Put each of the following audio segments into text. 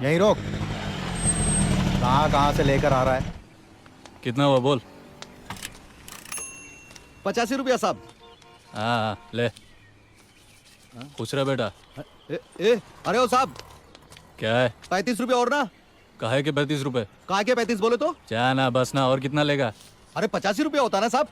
यहीं रोक। कहाँ कहाँ से लेकर आ रहा है? कितना हुआ बोल। 85 रुपया साहब। हाँ ले। खुश रहा बेटा। अरे ओ साहब, क्या है? 35 रुपया और ना। काहे के 35 रुपए? कहा के 35 बोले तो? जाना बस ना, और कितना लेगा? अरे 85 रुपया होता ना साहब।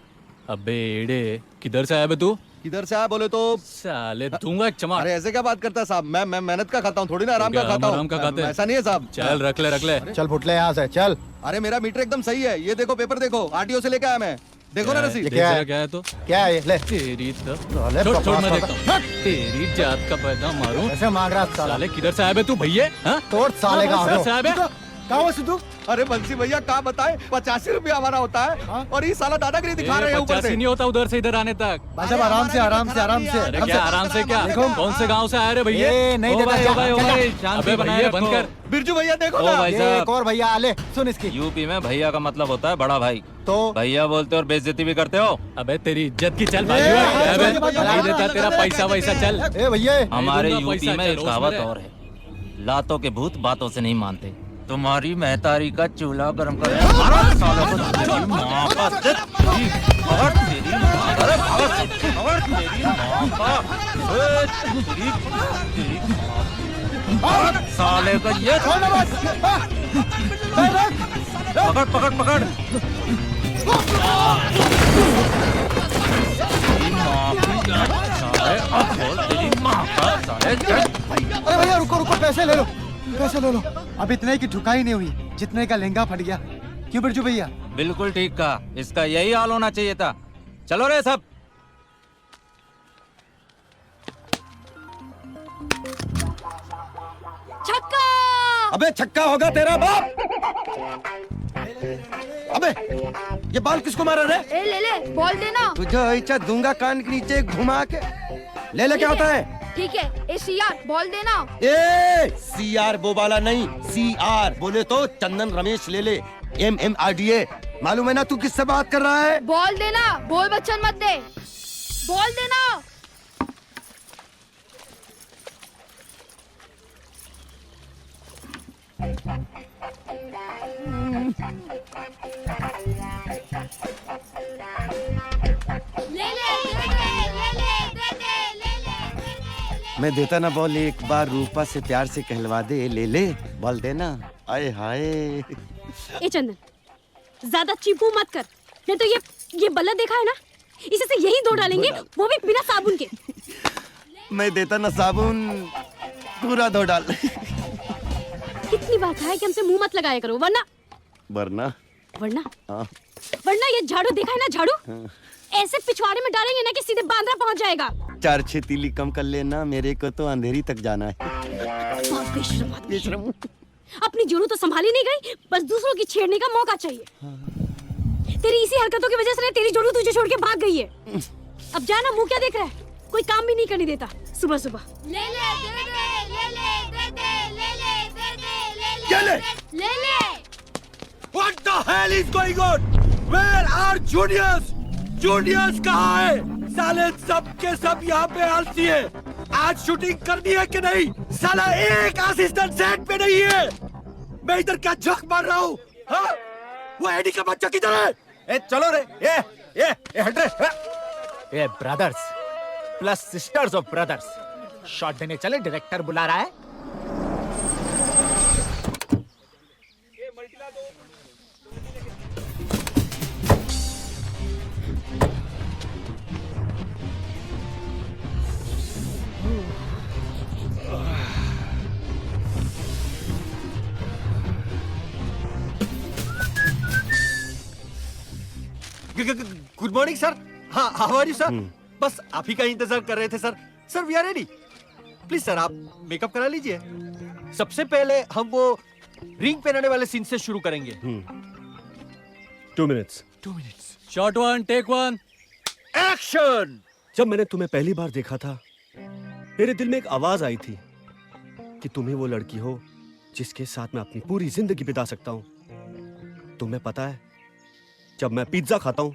अबे एड़े, किधर से आया बे तू? किधर से आया बोले तो? साले दूंगा एक चमाट। अरे ऐसे क्या बात करता है साहब? मैं मेहनत का खाता हूँ, थोड़ी ना आराम का क्या खाता हम आराम का हूँ। खाते हैं? ऐसा नहीं है साहब। चल रख ले रख ले। चल फुटले यहाँ से चल। अरे मेरा मीटर एकदम सही है, ये देखो पेपर देखो, आरटीओ से लेके आया मैं। देखो ना रसीद। देख क्या है? जरा क्या है तो? क्या है ये? ले तेरी तो साले छोड़ छोड़, मैं बकवास देखता हूँ। तेरी जात का पैदा मारूं। ऐसे मांग रहा है साला। साले किधर से आया बे तू भैये? हाँ? तोड़ साले का किधर से आया बे? कहाँ हो सिद्धू? अरे बंसी भैया क्या बताए, 85 रुपया हमारा होता है और ये साला दादागिरी दिखा रहे हैं ऊपर 85 से। नहीं होता उधर से इधर आने तक। भाई साहब आराम से आराम से आराम से। अरे क्या आराम से क्या? कौन से गांव से आए रे भैया? ये नहीं ओ देता भाई, क्या? ओ भाई, ओ क्या? भाई, शांति बनाए बंद कर। बिरजू भैया देखो ओ ना। भाई ये साहब, एक और भैया आले सुन इसकी। यूपी में भैया का मतलब होता है बड़ा भाई। तो भैया बोलते और बेइज्जती भी करते हो। अबे तेरी इज्जत की चल बाजू है। अबे नहीं देता तेरा पैसा वैसा चल। ए भैया हमारे दूंगा यूपी पैसा, में चल, एक रोज कहावत मेरे। और है, लातों के भूत बातों से नहीं मानते। तुम्हारी महतारी का चूल्हा गर्म कर तेरी माँ का तेरी और तेरी माँ का, अरे और तेरी माँ का, तेरी और साले का ये पकड़ पकड़ पकड़ तेरी माँ की साले, अब बोल तेरी माँ का साले। अरे भैया रुको रुको, पैसे ले लो पैसे ले लो। अब इतने की ठुकाई नहीं हुई जितने का लहंगा फट गया। क्यों बिरजू भैया? बिल्कुल ठीक कहा, इसका यही हाल होना चाहिए था। चलो रे सब। छक्का! अबे छक्का होगा तेरा बाप। अबे ये बाल किसको मारा रे? ले बॉल देना। तुझे ऐसा दूंगा कान के नीचे घुमा के। ले क्या होता है? ठीक है, ACR बॉल देना। ए CR वो वाला नहीं, CR बोले तो चंदन रमेश ले ले। MMRDA मालूम है ना तू किससे बात कर रहा है? बॉल देना, बोल बच्चन मत दे। बॉल देना। मैं देता ना बॉल, एक बार रूपा से प्यार से कहलवा दे। ले ले बॉल देना। आए हाय। ए चंदन, ज्यादा चीपू मत कर। नहीं तो ये बल्ला देखा है ना, इसे से यही धो डालेंगे, वो भी बिना साबुन के। मैं देता ना साबुन, पूरा धो डाल। कितनी बार कहा है कि हमसे मुंह मत लगाया करो, वरना वरना वरना हाँ। वरना ये झाड़ू देखा है ना, झाड़ू ऐसे पिछवाड़े में डालेंगे ना कि सीधे बांद्रा पहुंच जाएगा। 4-6 तीली कम कर लेना, मेरे को तो अंधेरी तक जाना है। बहुत बेशरम आदमी। अपनी जुनू तो संभाली नहीं गई, बस दूसरों की छेड़ने का मौका चाहिए। तेरी इसी हरकतों की वजह से तेरी जुनू तुझे छोड़ के भाग गई है। अब जाना, मुंह क्या देख रहा है? कोई काम भी नहीं करने देता सुबह सुबह। ले ले दे दे, ले ले दे दे, ले ले दे दे, ले ले क्या ले? ले ले। What the hell is going on? Where are juniors? Juniors कहाँ है? साले सब के सब यहाँ पे आलसी है। आज शूटिंग करनी है कि नहीं? साला एक असिस्टेंट सेट पे नहीं है। मैं इधर क्या झक मार रहा हूँ? हाँ? वो एडी का बच्चा किधर है? ए चलो रे, ये हट रे। ये brothers plus sisters of brothers shot देने चले, डायरेक्टर बुला रहा है। Good morning sir. हाँ, हाउ आर यू सर? बस आप ही का इंतजार कर रहे थे sir. Sir we are ready. Please sir आप मेकअप करा लीजिए। सबसे पहले हम वो रिंग पहनाने वाले सीन से शुरू करेंगे। 2 मिनट्स। Shot 1 take 1 action. जब मैंने तुम्हें पहली बार देखा था, मेरे दिल में एक आवाज आई थी कि तुम ही वो लड़की हो जिसके साथ मैं अपनी पूरी जिंदगी बिता सकता हूं। तुम्हें पता है, जब मैं पिज्जा खाता हूं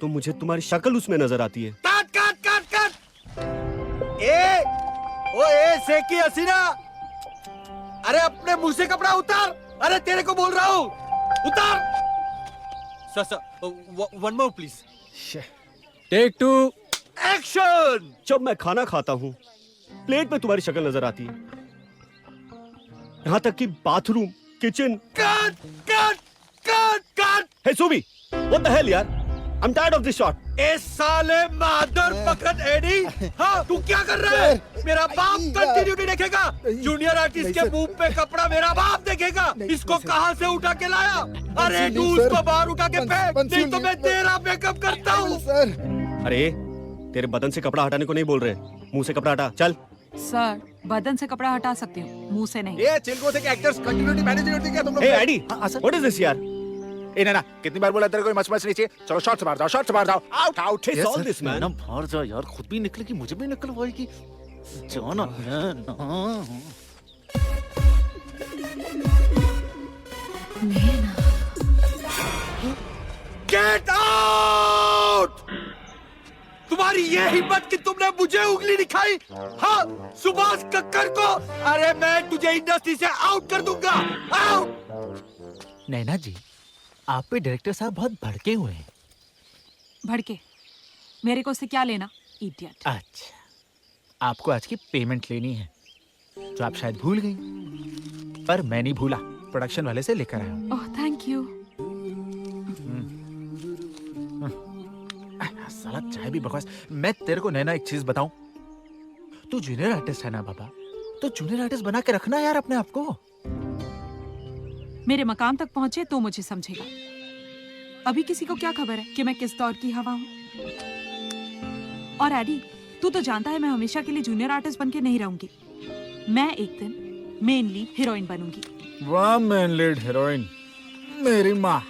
तो मुझे तुम्हारी शक्ल उसमें नजर आती है। Cut cut cut cut. ए सेकी हसीना, अरे अपने मुंह से कपड़ा उतार। अरे तेरे को बोल रहा हूँ, उतार। Sir one more please. Take 2 action. जब मैं खाना खाता हूँ प्लेट में तुम्हारी शक्ल नजर आती है, यहाँ तक कि bathroom, kitchen. Cut cut cut cut. Hey Subi, what the hell यार, I'm tired of this shot. ए साले मादर पकड़ एडी। हाँ तू क्या कर रहा है? मेरा बाप कंटिन्यू नहीं देखेगा। जूनियर आर्टिस्ट के मुंह पे कपड़ा मेरा बाप देखेगा। इसको कहाँ से उठा के लाया? अरे तू उसको बाहर उठा के फेंक, नहीं तो मैं तेरा मेकअप करता हूँ। अरे तेरे बदन से कपड़ा हटाने को नहीं बोल रहे, मुंह से कपड़ा हटा। चल। सर बदन से कपड़ा हटा सकती हूँ, मुंह से नहीं। ये चिल्को से एक्टर्स कंटिन्यूटी मैनेज नहीं होती क्या तुम लोग? हे एडी, व्हाट इज दिस यार? ए ना कितनी बार बोला तेरे को मच नहीं चाहिए। चलो शॉट से मार जाओ, शॉट से मार जाओ। Out out. Hey, solve this, man. ना बाहर जा यार, खुद भी निकलेगी मुझे भी निकलवाएगी। जाना है ना। Get out. तुम्हारी ये हिम्मत कि तुमने मुझे उंगली दिखाई? हाँ सुभाष कक्कर को। अरे मैं तुझे इंडस्ट्री से आउट कर दूंगा। आउट। नैना जी, आप पे डायरेक्टर साहब बहुत भड़के हुए हैं। भड़के? मेरे को उससे क्या लेना, इडियट। अच्छा, आपको आज की पेमेंट लेनी है जो आप शायद भूल गई, पर मैं नहीं भूला। प्रोडक्शन वाले से लेकर आया हूँ। ओह थैंक यू। साला चाय भी बकवास। मैं तेरे को नैना एक चीज बताऊं, तू जूनियर आर्टिस्ट है ना बाबा, तो जूनियर आर्टिस्ट बना के रखना यार अपने आप को। मेरे मकाम तक पहुंचे तो मुझे समझेगा। अभी किसी को क्या खबर है कि मैं किस दौर की हवा हूँ। और एडी, तू तो जानता है मैं हमेशा के लिए जूनियर आर्टिस्ट बन के नहीं रहूंगी। मैं एक दिन मेन लीड हीरोइन बनूंगी। वाह मेन लीड हीरोइन, मेरी माँ।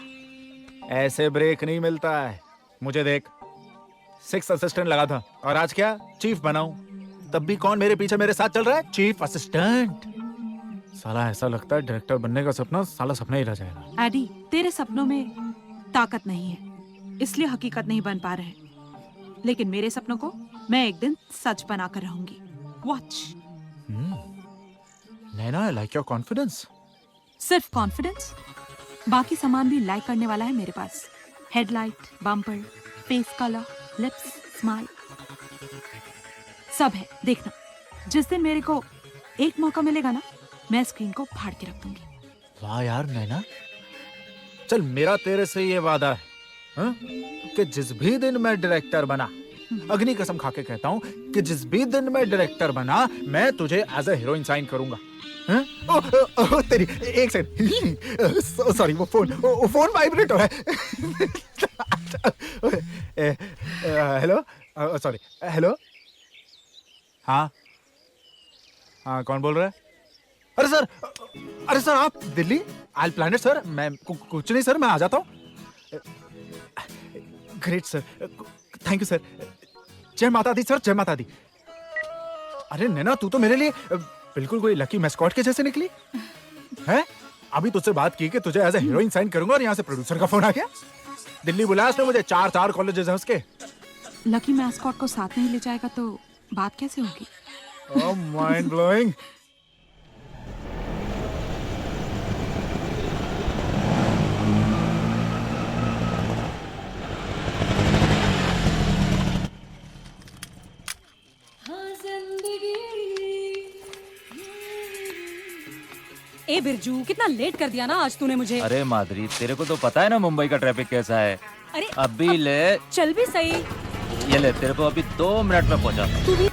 ऐसे ब्रेक नहीं मिलता है। मुझे देख, 6 असिस्टेंट लगा था और आज क्या चीफ बनाऊं। तब भी कौन मेरे पीछे मेरे साथ चल रहा है? Chief assistant. साला ऐसा लगता है डायरेक्टर बनने का सपना साला सपना ही रह जाएगा। एडी, तेरे सपनों में ताकत नहीं है, इसलिए हकीकत नहीं बन पा रहे। लेकिन मेरे सपनों को मैं एक दिन सच बनाकर रहूंगी। Watch. Naina, I like your confidence. सिर्फ कॉन्फिडेंस, बाकी सामान भी लाइक करने वाला है मेरे पास। Headlight, bumper, face colour, lips, smile, सब है। देखना, जिस दिन मेरे को एक मौका मिलेगा ना, मैं स्क्रीन को फाड़ के रख दूंगी। वाह यार नैना, चल मेरा तेरे से ये वादा है, हाँ? कि जिस भी दिन मैं डायरेक्टर बना, अग्नि कसम खा के कहता हूँ कि जिस भी दिन मैं डायरेक्टर बना, मैं तुझे एज ए हीरोइन साइन करूंगा। हाँ? तेरी एक सेकंड, सॉरी वो फोन वाइब्रेट हो रहा है। Hello, sorry, hello. हाँ हाँ, कौन बोल रहा है? अरे सर आप Delhi? I plan it sir. मैं कुछ नहीं सर, मैं आ जाता हूँ। Great sir, thank you sir. जय माता दी सर, जय माता दी। अरे नैना, तू तो मेरे लिए बिल्कुल कोई लकी मैस्कॉट के जैसे निकली है। अभी तुझसे बात की कि तुझे एज ए हीरोइन साइन करूंगा और यहाँ से प्रोड्यूसर का फोन आ गया। दिल्ली बुलाया उसने मुझे। 4 कॉलेजेस हैं उसके। लकी मैस्कॉट को साथ नहीं ले जाएगा तो बात कैसे होगी? ओह माइंड ब्लोइंग। ए बिरजू, कितना लेट कर दिया ना आज तूने मुझे। अरे माधुरी, तेरे को तो पता है ना मुंबई का ट्रैफिक कैसा है। अरे अभी ले, चल भी सही। ये ले, तेरे को अभी 2 मिनट में पहुंचा। तू भी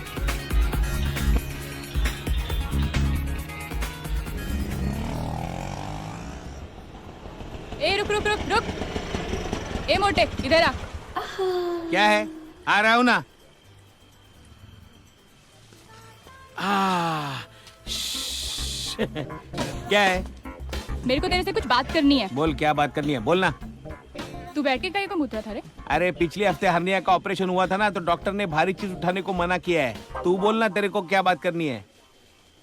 ए रुक रुक रुक रुक। ए मोटे, इधर आ। क्या है? आ रहा हूं ना। क्या है? मेरे को तेरे से कुछ बात करनी है। बोल, क्या बात करनी है? बोलना। तू बैठ के काहे को मुत रहा था रे? अरे पिछले हफ्ते हर्निया का ऑपरेशन हुआ था ना, तो डॉक्टर ने भारी चीज उठाने को मना किया है। तू बोलना, तेरे को क्या बात करनी है?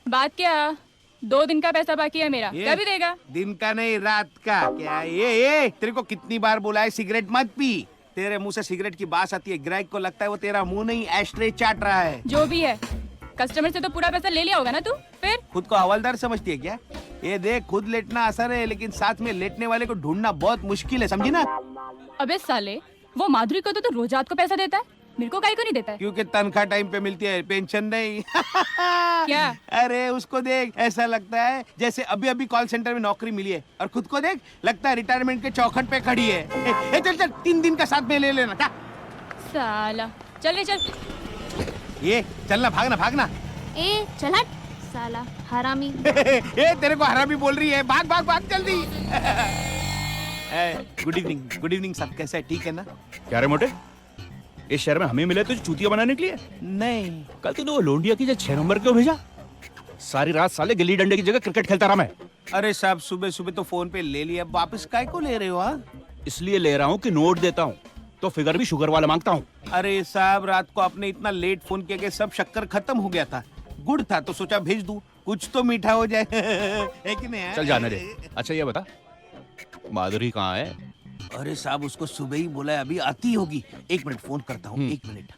बात क्या? 2 दिन का पैसा बाकी है मेरा, कभी देगा? दिन का नहीं, रात का। क्या ये तेरे को कितनी बार बोला है सिगरेट मत पी। तेरे मुंह से सिगरेट की बात आती है, ग्राहक को लगता है वो तेरा मुंह नहीं एस्ट्रे चाट रहा है। जो भी है, कस्टमर से तो पूरा पैसा ले लिया होगा ना तू? फिर खुद को हवलदार समझती है क्या? ये देख, खुद लेटना आसान है लेकिन साथ में लेटने वाले को ढूंढना बहुत मुश्किल है, समझी ना? अबे साले, वो माधुरी को तो रोज रात को पैसा देता है, मेरे को काहे को नहीं देता है? क्योंकि तनख्वाह टाइम पे मिलती है, पेंशन नहीं। क्या? अरे उसको देख, ऐसा लगता है जैसे अभी अभी कॉल सेंटर में नौकरी मिली है, और खुद को देख, लगता है रिटायरमेंट के चौखट पे खड़ी है। चल चल 3 दिन का साथ में ले लेना। साला, चल ले चल। ये चलना, भागना भागना। ए चल हट साला हरामी। ए तेरे को हरामी बोल रही है, भाग भाग भाग जल्दी। गुड इवनिंग सब, कैसा है? ठीक है ना? क्या रे मोटे, इस शहर में हमें मिले तुझे चूतिया बनाने के लिए? नहीं, कल तूने वो लोंडिया की जो 6 नंबर क्यों भेजा? सारी रात साले गिल्ली डंडे की जगह क्रिकेट खेलता रहा मैं। अरे साहब, सुबह सुबह तो फोन पे ले लिया, वापस काय को ले रहे हो? इसलिए ले रहा हूँ कि नोट देता हूँ तो फिगर भी शुगर वाला मांगता हूँ। अरे साहब, रात को आपने इतना लेट फोन किया कि सब शक्कर खत्म हो गया था। गुड़ था तो सोचा भेज दूं, कुछ तो मीठा हो जाए। है कि नहीं? चल जाने दे। अच्छा ये बता, माधुरी कहाँ है? अरे साहब, उसको सुबह ही बोला है, अभी आती होगी। 1 मिनट फोन करता हूँ, 1 मिनट।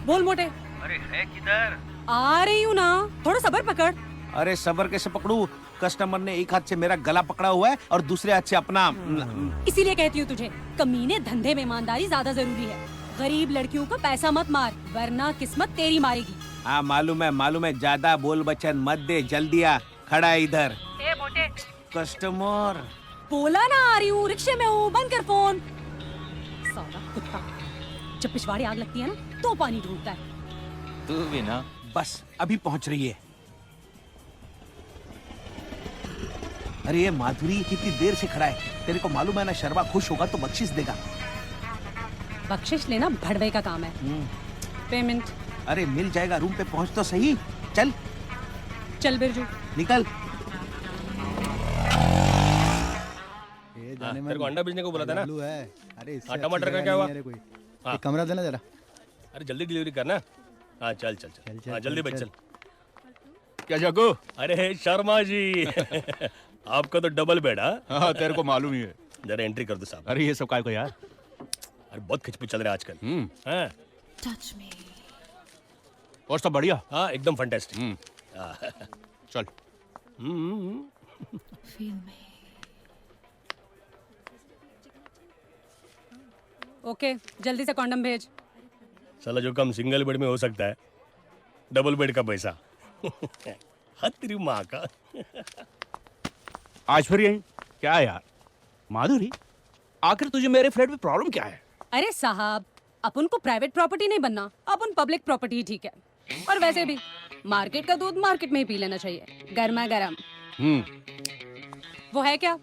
बोल मोटे। अरे है किधर? आ रही हूँ ना, थोड़ा सब्र पकड़। अरे सबर कैसे पकड़ू? कस्टमर ने एक हाथ से मेरा गला पकड़ा हुआ है और दूसरे हाथ से अपना। इसीलिए कहती हूँ तुझे, कमीने धंधे में ईमानदारी ज्यादा जरूरी है। गरीब लड़कियों को पैसा मत मार, वरना किस्मत तेरी मारेगी। हाँ मालूम है, ज्यादा बोल बचन मत दे, जल्दी आ, खड़ा है इधर। कस्टमर बोला ना आ रही हूँ, रिक्शे में हूँ, बंद कर फोन। साला कुत्ता, जब पिछवाड़े आग लगती है ना तो पानी ढूंढता है। तू भी ना। बस अभी पहुंच रही है। अरे ये माधुरी कितनी देर से खड़ा है, तेरे को मालूम है ना, शर्मा खुश होगा तो बख्शिश देगा। बख्शिश लेना भड़वे का काम है। पेमेंट? अरे मिल जाएगा, रूम पे पहुंच तो सही। चल चल बिरजू, निकल। तेरे को अंडा बेचने को बोला था ना? अरे टमाटर का क्या हुआ? एक कमरा देना जरा। अरे जल्दी डिलीवरी करना। हाँ चल चल चल, हाँ जल्दी बच चल। क्या जागो? अरे शर्मा जी, आपका तो डबल बेड। हाँ तेरे को मालूम ही है। जरा एंट्री कर दो साहब। अरे ये सब काय को यार? अरे बहुत खिचपिच चल रहा है आजकल। हाँ टच मी। और सब बढ़िया? हाँ एकदम फैंटास्टिक। चल। Feel me. ओके, जल्दी से कॉन्डम भेज। साला जो काम सिंगल बेड में हो सकता है, डबल बेड का पैसा। हद तेरी माँ का। आज फिर यही क्या है यार? माधुरी, आखिर तुझे मेरे फ्लैट में प्रॉब्लम क्या है? अरे साहब, अपन को प्राइवेट प्रॉपर्टी नहीं बनना, अपन पब्लिक प्रॉपर्टी ही ठीक है। और वैसे भी मार्केट का दूध मार्केट में ही पी लेना चाहिए, गर्मा गर्म। वो है क्या?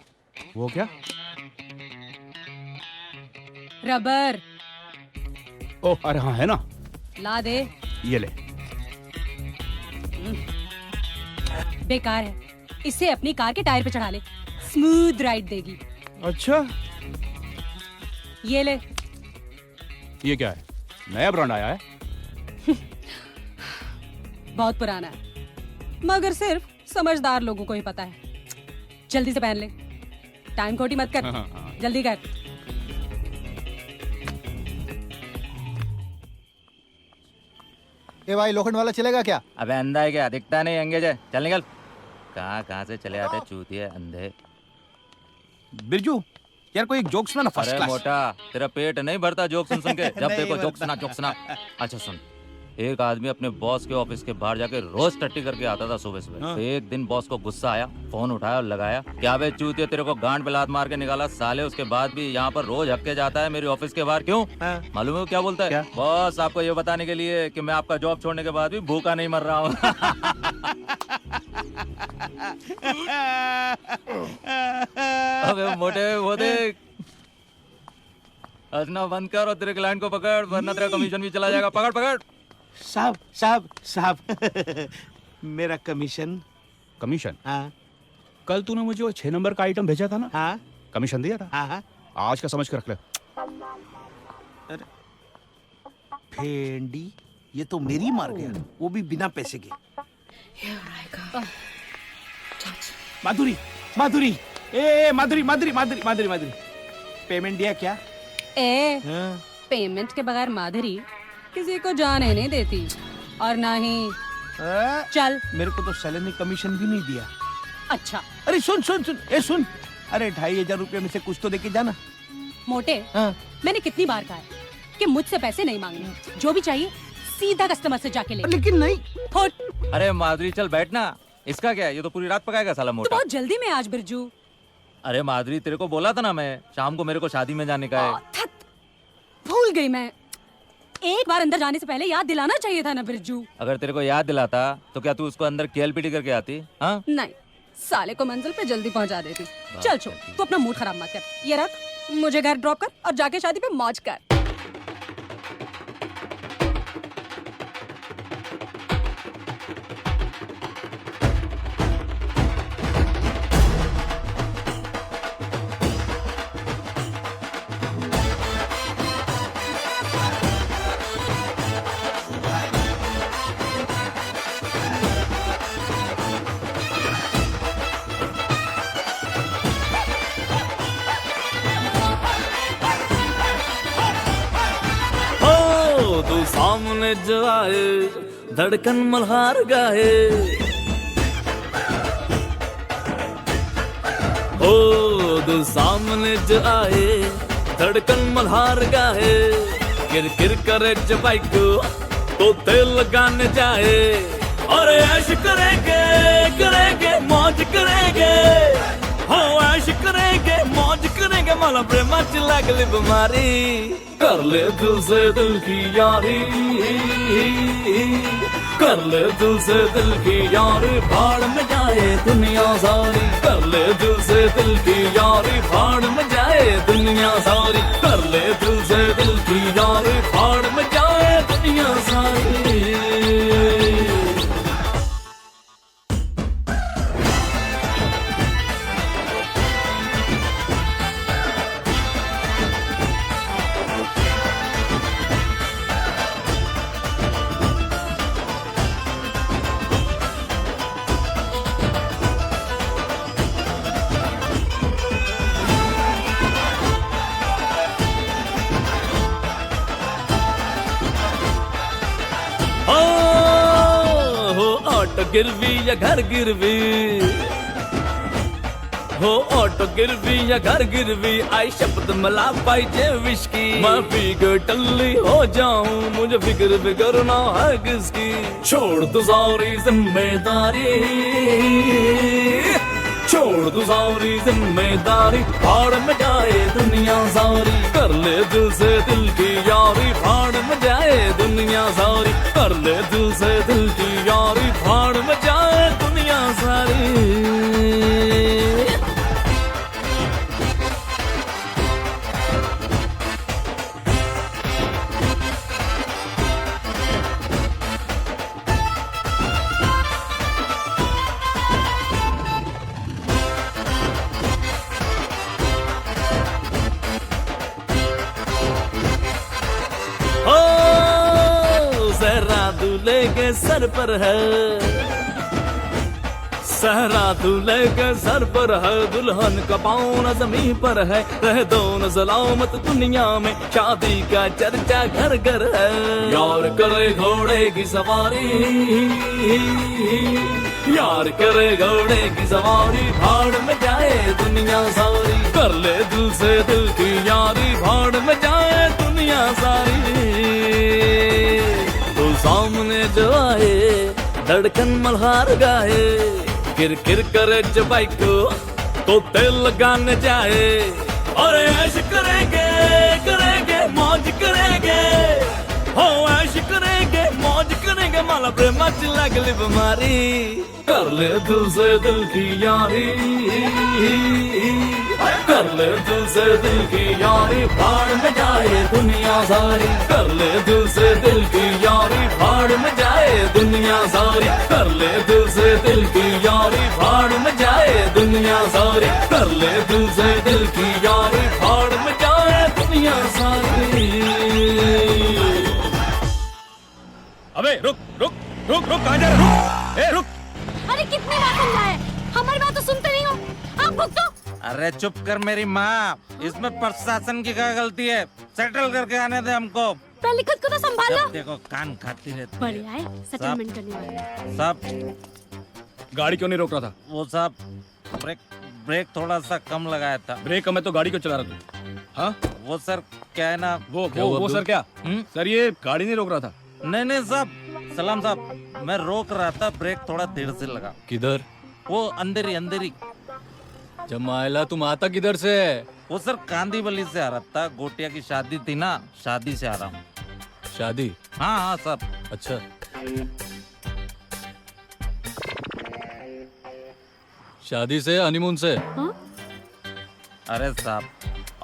वो क्या? रबर। ओह अरे हाँ है ना, ला दे। ये ले। बेकार है, इसे अपनी कार के टायर पे चढ़ा ले, स्मूथ राइड देगी। अच्छा ये ले। ये क्या है? नया ब्रांड आया है? बहुत पुराना है, मगर सिर्फ समझदार लोगों को ही पता है। जल्दी से पहन ले, टाइम खोटी मत कर। जल्दी कर। ए भाई, लोखंड वाला चलेगा क्या? अबे अंधा है क्या? दिखता नहीं, अंगेज है। चल निकल। कहाँ से चले आते चूतिए अंधे। बिरजू यार, कोई एक जोक सुना ना, फर्स्ट अरे क्लास। मोटा, तेरा पेट नहीं भरता जोक सुन सुन के? जब देखो जोक सुना। अच्छा सुन, एक आदमी अपने बॉस के ऑफिस के बाहर जाके रोज टट्टी करके आता था सुबह सुबह। एक दिन बॉस को गुस्सा आया, फोन उठाया और लगाया, क्या बे चूतिया, तेरे को गांड पे लात मार के निकाला साले, उसके बाद भी यहाँ पर रोज हक्के जाता है मेरे ऑफिस के बाहर, क्यों? मालूम है वो क्या बोलता है? बॉस, आपको ये बताने के लिए कि मैं आपका जॉब छोड़ने के बाद भी भूखा नहीं मर रहा हूँ। अबे मोटे, वो देख, हंसना बंद कर और तेरे क्लाइंट को पकड़, वरना तेरा कमीशन भी चला जाएगा। पकड़। साहब मेरा कमीशन। कमीशन? हाँ। कल तूने मुझे वो 6 नंबर का आइटम भेजा था ना? हाँ। कमीशन दिया था? हाँ। आज का समझ के रख ले। अरे भेंडी, ये तो मेरी मार गया, वो भी बिना पैसे के। माधुरी, ए माधुरी। पेमेंट दिया क्या? ए पेमेंट के बगैर माधुरी किसी को जाने नहीं देती और ना ही चल। मेरे को तो सैलरी कमीशन भी नहीं दिया। अच्छा अरे सुन सुन सुन, ए सुन, अरे 2500 रुपये में से कुछ तो देके जाना। मोटे, मैंने कितनी बार कहा है कि मुझसे पैसे नहीं मांगने, जो भी चाहिए सीधा कस्टमर से जाके ले। लेकिन नहीं। फुट। अरे माधुरी चल बैठना, इसका क्या है, ये तो पूरी रात पकाएगा साला तो मोटा। बहुत जल्दी में आज बिरजू। अरे माधुरी तेरे को बोला था ना मैं, शाम को मेरे को शादी में जाने का है। भूल गई मैं, एक बार अंदर जाने से पहले याद दिलाना चाहिए था ना बिरजू। अगर तेरे को याद दिलाता तो क्या तू उसको अंदर KLPT करके आती? हाँ नहीं, साले को मंजिल पे जल्दी पहुंचा देती। चल छोड़, तू अपना मूड खराब मत कर, ये रख, मुझे घर ड्रॉप कर और जाके शादी पे मौज कर। तू सामने जो आए धड़कन मल्हार गाए, ओ तू सामने जो आए धड़कन मल्हार गाए, किर किर करे जबाई को तो तेल लगाने जाए, और ऐश करेंगे करेंगे मौज करेंगे, हो ऐश करेंगे मौज करेंगे, माला प्रेमा चिल्ला गली बीमारी, कर ले दिल से दिल की यारी, कर ले दिल से दिल की यारी, भाड़ में जाए दुनिया सारी, कर ले दिल से दिल की यारी, भाड़ में जाए दुनिया सारी, कर ले दिल से दिल की यारी, भाड़ में जाए दुनिया सारी। ऑटो गिरवी या घर गिरवी, हो ऑटो गिरवी या घर गिरवी, आई शब्द मला पाहिजे विस्की, मैं पी के टल्ली हो जाऊं, मुझे फिक्र फिक्र ना है किसकी, छोड़ तू सारी जिम्मेदारी, छोड़ तू सारी जिम्मेदारी, भाड़ में जाए दुनिया सारी, कर ले दिल से दिल की यारी, भाड़ में जाए दुनिया सारी, कर ले दिल से दिल की यारी, भाड़ में जाए दुनिया सारी। सहरा दूल्हे के सर पर है, सहरा दूल्हे के सर पर है, दुल्हन का पाँव न जमीन पर है, रह दो न सलामत दुनिया में, शादी का चर्चा घर घर है, यार करे घोड़े की सवारी, यार करे घोड़े की सवारी, भाड़ में जाए दुनिया सारी, कर ले दिल से दिल की यारी, भाड़ में जाए दुनिया सारी। तो सामने जो आए धड़कन मल्हार गाए, किर किर करे जबाई को तो तेल लगाने जाए, और ऐश करेंगे करेंगे मौज करेंगे, हो ऐश करेंगे मौज करेंगे, माला प्रेमा चिल्ला गली बीमारी, कर ले दिल से दिल की यारी, कर ले दिल से दिल की यारी, भाड़ में जाए दुनिया सारी, कर ले दिल से दिल की यारी, भाड़ में जाए दुनिया सारी, कर ले दिल से दिल की यारी, भाड़ में जाए दुनिया सारी, कर ले दिल से दिल की यारी, भाड़ में जाए दुनिया सारी। अबे रुक रुक रुक रुक, कहाँ जा रहा है? रुक, ए रुक। अरे कितनी बार समझाया है, हमारी बात तो सुनते नहीं हो, आप भुगतो। अरे चुप कर मेरी माँ, इसमें प्रशासन की क्या गलती है? सेटल करके आने दे हमको। पहले खुद को तो संभालो। जब देखो कान खाती रहती है। बढ़िया है, सेटलमेंट करने वाले। साहब गाड़ी क्यों नहीं रोक रहा था? वो साहब ब्रेक थोड़ा सा कम लगाया था। ब्रेक मैं तो गाड़ी क्यों चला रहा तू? हाँ वो सर क्या है ना, वो सर क्या? सर ये गाड़ी नहीं रोक रहा था। नहीं साहब, सलाम साहब, मैं रोक रहा था, ब्रेक थोड़ा देर से लगा। किधर? वो अंदर ही। जमाइला तुम आता किधर से? वो सर कांदीवली से आ रहा था, गोटिया की शादी थी ना, शादी से आ रहा हूँ। शादी? हाँ सर। अच्छा। शादी से हनीमून से? अरे साहब,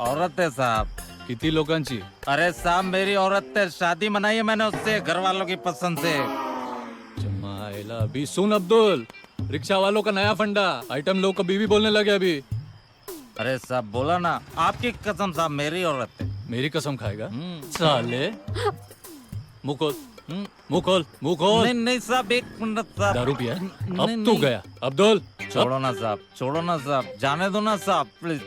औरत है साहब। किती लोकांची? अरे साहब मेरी औरत है, शादी मनाई है मैंने उससे, घर वालों की पसंद से। जमाइला अभी सुन अब्दुल, रिक्शा वालों का नया फंडा, आइटम लोग को बीवी बोलने लगे अभी। अरे साहब बोला ना, आपकी कसम साहब मेरी औरत है। मेरी कसम खाएगा साले? मुंह खोल। नहीं साहब, एक मिनट साहब। दारू पिया? अब तू गया अब्दुल। छोड़ो ना साहब, जाने दो ना साहब, प्लीज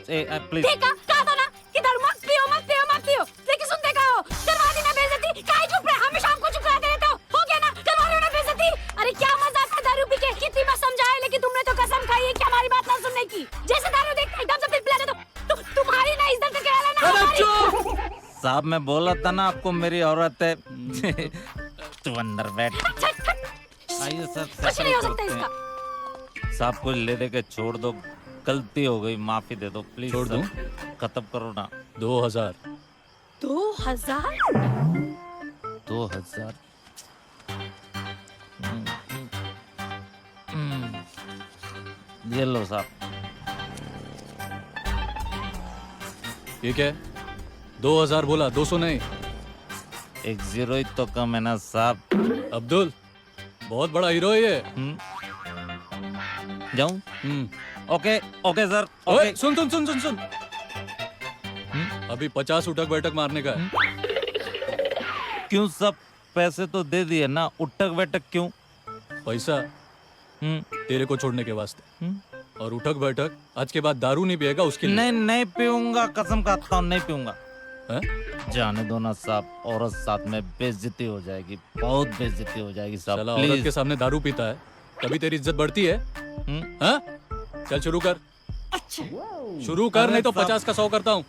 प्लीज। कहा था ना कि दारू मत पियो, लेकिन सुनते का हो, करवा दी ना बेइज्जती, काहे चुप रहे? हमेशा हमको चुप कराते रहते हो गया ना, करवा लो ना बेइज्जती। अरे क्या मजा था दारू पी के, कितनी बार समझाया, लेकिन तुमने तो कसम खाई है कि हमारी बात ना सुनने की। जैसे दारू देखते एकदम से फिर पिलाने दो, तुम्हारी ना इज्जत के कहला ना हमारी। साहब मैं बोला था ना आपको मेरी औरत है। तू अंदर बैठ। आइए सर, कुछ नहीं हो सकता इसका। साहब को ले दे के छोड़ दो, गलती हो गई, माफी दे दो प्लीज। छोड़ दूं? खत्म करो ना। 2000। 2000? 2000? ये लो साहब। ये क्या है? 2000 बोला, 200 नहीं। एक 0 ही तो कम है ना साहब। अब्दुल बहुत बड़ा हीरो है ये। जाऊं? Okay sir. ओके सुन। अभी 50 उठक बैठक मारने का है। क्यों सब पैसे तो दे दिए ना, उठक बैठक क्यों? पैसा तेरे को छोड़ने के वास्ते, और उठक बैठक आज के बाद दारू नहीं पिएगा उसके लिए। नहीं पीऊंगा, कसम खाता हूँ नहीं पीऊंगा। है? जाने दो ना साहब, औरत साथ में बेइज्जती हो जाएगी, बहुत बेइज्जती हो जाएगी साहब। साला औरत के सामने दारू पीता है तभी तेरी इज्जत बढ़ती है? हाँ? चल शुरू कर। अच्छा शुरू कर, नहीं तो 50 का 100 करता हूँ।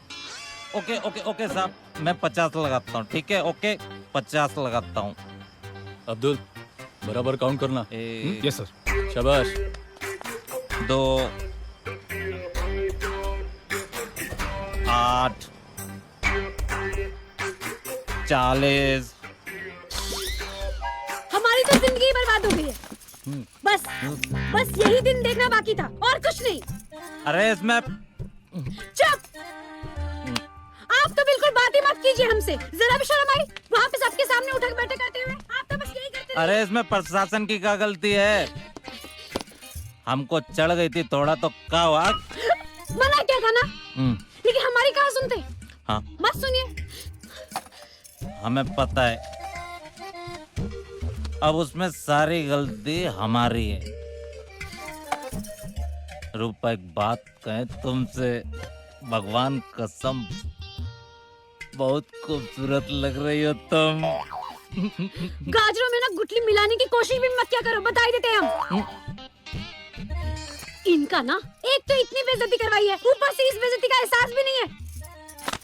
ओके साहब, मैं 50 लगाता हूँ, ठीक है? ओके 50 लगाता हूँ। अब्दुल बराबर काउंट करना। Yes sir. शाबाश। 2 8 40। हमारी तो जिंदगी बर्बाद हो गई है। बस यही दिन देखना बाकी था और कुछ नहीं। अरे इसमें चुप! आप तो बिल्कुल बात ही मत कीजिए हमसे, जरा भी शर्म आई? वहाँ पे सबके सामने उठक बैठक करते हुए आप तो बस यही करते। अरे इसमें प्रशासन की क्या गलती है? हमको चढ़ गई थी थोड़ा तो क्या हुआ? मना क्या था ना, लेकिन हमारी कहाँ सुनते? हाँ मत सुनिए, हमें पता है, अब उसमें सारी गलती हमारी है। रूपा एक बात कहें तुमसे, भगवान कसम बहुत खूबसूरत लग रही हो तुम। गाजरों में ना गुठली मिलाने की कोशिश भी मत क्या करो, बता ही देते हैं हम। इनका ना एक तो इतनी बेइज्जती करवाई है, ऊपर से इस बेइज्जती का एहसास भी नहीं है।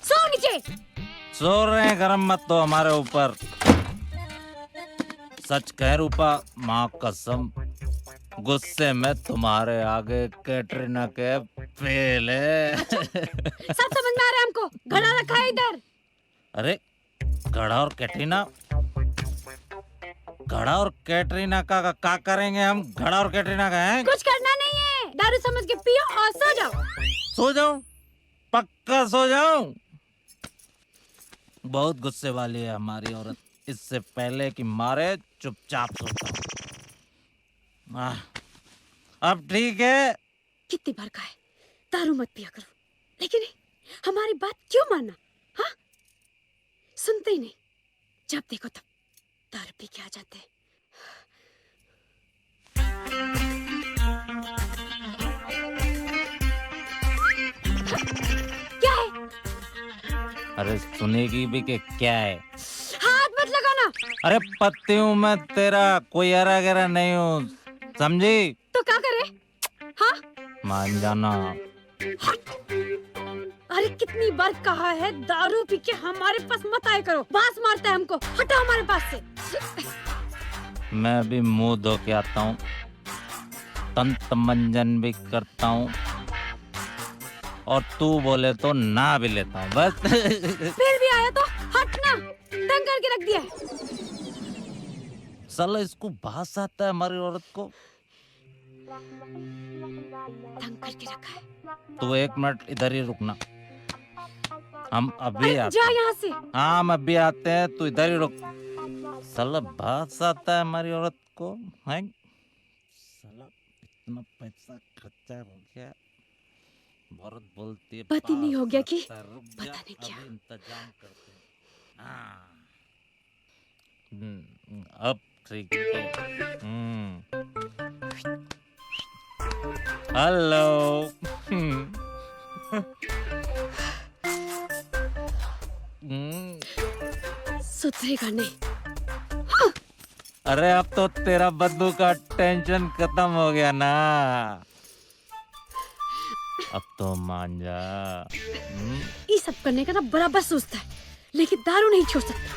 सो नीचे। सो रहे हैं, गरम मत तो हमारे ऊपर। सच कह रूपा, माँ कसम गुस्से में तुम्हारे आगे कैटरीना के फेल है। सब समझ में आ रहा है हमको, घड़ा रखा है इधर। अरे घड़ा और कैटरीना, घड़ा और कैटरीना का करेंगे हम? घड़ा और कैटरीना का है? कुछ करना नहीं है, दारू समझ के पियो और सो जाओ। सो जाओ? पक्का सो जाओ? बहुत गुस्से वाली है हमारी औरत, इससे पहले कि मारे चुपचाप सोता। अब ठीक है। कितनी बार कहा है दारू मत पिया करो, लेकिन हमारी बात क्यों मानना? हाँ, सुनते ही नहीं, जब देखो तब दारू पी के आ जाते हैं। क्या है? अरे सुनेगी भी कि क्या है? हाथ मत लगाना। अरे पति हूँ मैं तेरा, कोई हरा गहरा नहीं हूँ, समझी? तो क्या करे? हाँ? मान जाना। अरे कितनी बार कहा है दारू पी के हमारे पास मत आया करो, बास मारता है हमको, हटा हमारे पास से। मैं भी मुंह धो के आता हूँ, तंत मंजन भी करता हूँ, और तू बोले तो ना भी लेता हूँ, बस। फिर भी आया तो हटना, तंग करके रख दिया। साला इसको बास आता है हमारी औरत को। तंग करके रखा है। तू 1 मिनट इधर ही रुकना, हम अभी आते जा हैं। यहाँ से। हाँ हम अभी आते हैं, तू इधर ही रुक। साला बास आता है हमारी औरत को, है? साला इतना पैसा खर्चा हो गया, औरत बोलती है पति नहीं हो गया कि रुक पता जा, नहीं क्या। अभी इंतजाम करते हैं। हाँ। अब ठीक है। हेलो। सुधरेगा नहीं। अरे अब तो तेरा बद्दू का टेंशन खत्म हो गया ना, अब तो मान जा। ये सब करने का ना बराबर सोचता है, लेकिन दारू नहीं छोड़ सकता,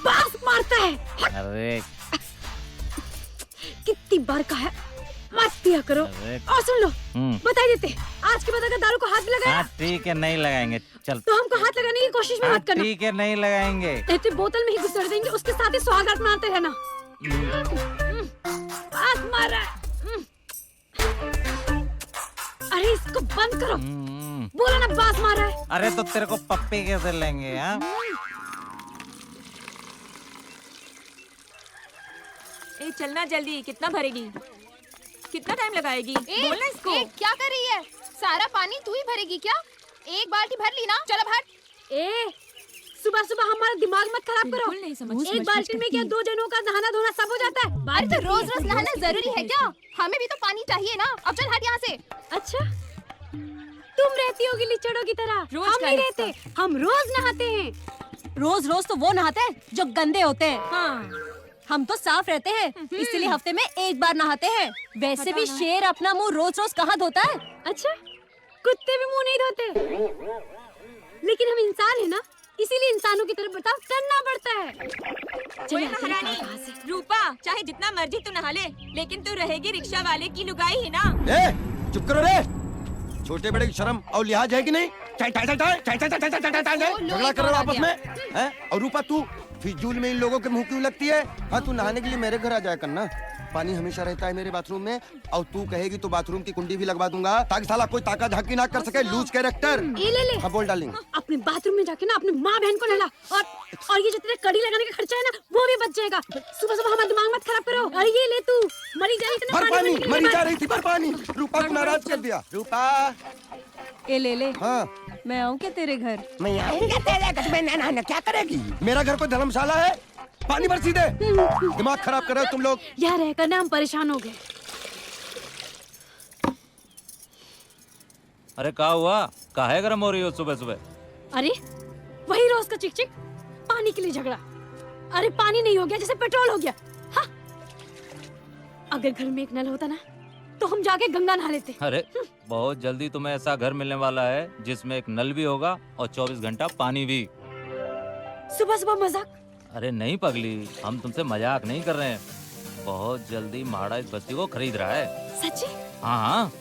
बास मारता है। अरे कितनी बार कहा है मत पिया करो। और सुन लो, बता देते आज के बाद अगर दारू को हाथ भी लगाया, हाँ ठीक है, नहीं लगाएंगे, चल। तो हमको हाथ लगाने की कोशिश भी मत करना। ठीक है, नहीं लगाएंगे। ऐसे बोतल में ही घुसड़ देंगे, उसके साथ ही सुहागरात मनाते रहना। बास मार रहा है। अरे इसको बंद करो, बोला ना बास मार रहा है। अरे तो तेरे को पप्पी कैसे लेंगे? हाँ ए चलना जल्दी, कितना भरेगी, कितना टाइम लगाएगी? बोलना इसको। क्या कर रही है? सारा पानी तू ही भरेगी क्या? एक बाल्टी भर ली ना, चलो भर। ए सुबह सुबह हमारा दिमाग मत खराब करो। नहीं समझ। एक बाल्टी में क्या 2 जनों का नहाना धोना सब हो जाता है? अरे तो रोज रोज नहाना जरूरी है क्या? हमें भी तो पानी चाहिए ना। अब चल हट यहाँ से। अच्छा, तुम रहती होगी लिचड़ों की तरह, रोज हम का नहीं हिस्सा। रहते, हम रोज नहाते हैं। रोज रोज तो वो नहाते हैं जो गंदे होते हैं। हाँ। हम तो साफ रहते हैं, इसलिए हफ्ते में 1 बार नहाते हैं। वैसे भी शेर अपना मुंह रोज रोज कहाँ धोता है? अच्छा, कुत्ते भी मुंह नहीं धोते, लेकिन हम इंसान है ना, इसीलिए इंसानों की तरह बर्ताव करना पड़ता है। ओए महारानी रूपा, चाहे जितना मर्जी तू नहा ले, लेकिन तू रहेगी रिक्शा वाले की लुगाई ही ना। ए, चुप करो रे। छोटे बड़े की शर्म और लिहाज है कि नहीं? झगड़ा कर रहे हो आपस में, हैं? और रूपा तू फिजूल में इन लोगों के मुंह क्यों लगती है? हाँ, तू नहाने के लिए मेरे घर आ जाया करना, पानी हमेशा रहता है मेरे बाथरूम में, और तू कहेगी तो बाथरूम की कुंडी भी लगवा दूंगा, ताकि साला कोई ताका झाकी ना कर सके। Loose character. ये ले ले। हाँ बोल डार्लिंग। अपने बाथरूम में जाके ना अपनी माँ बहन को नहला, और ये जितने कड़ी लगाने का खर्चा है ना, वो भी बच जाएगा। सुबह सुबह हमारा दिमाग मत खराब करो। और ये ले, तू मरी जा रही थी, भर पानी, मरी जा रही थी, भर पानी। रूपा को नाराज कर दिया। रूपा ए ले ले। हाँ, मैं आऊँ क्या तेरे घर? मैं आऊंगा तेरे घर में, नहाना क्या करेगी? मेरा घर कोई धर्मशाला है? पानी भर सीधे। दिमाग खराब कर रहे हो तुम लोग। यहाँ रहकर ना हम परेशान हो गए। अरे क्या हुआ, काहे गरम हो रही हो सुबह सुबह? अरे वही रोज का चिक चिक, पानी के लिए झगड़ा। अरे पानी नहीं हो गया जैसे पेट्रोल हो गया। हाँ, अगर घर में एक नल होता ना, तो हम जाके गंगा नहा लेते। अरे बहुत जल्दी तुम्हें ऐसा घर मिलने वाला है जिसमें एक नल भी होगा और 24 घंटा पानी भी। सुबह सुबह मजाक? अरे नहीं पगली, हम तुमसे मजाक नहीं कर रहे हैं, बहुत जल्दी महाड़ा इस बस्ती को खरीद रहा है। सच्ची? हाँ हाँ।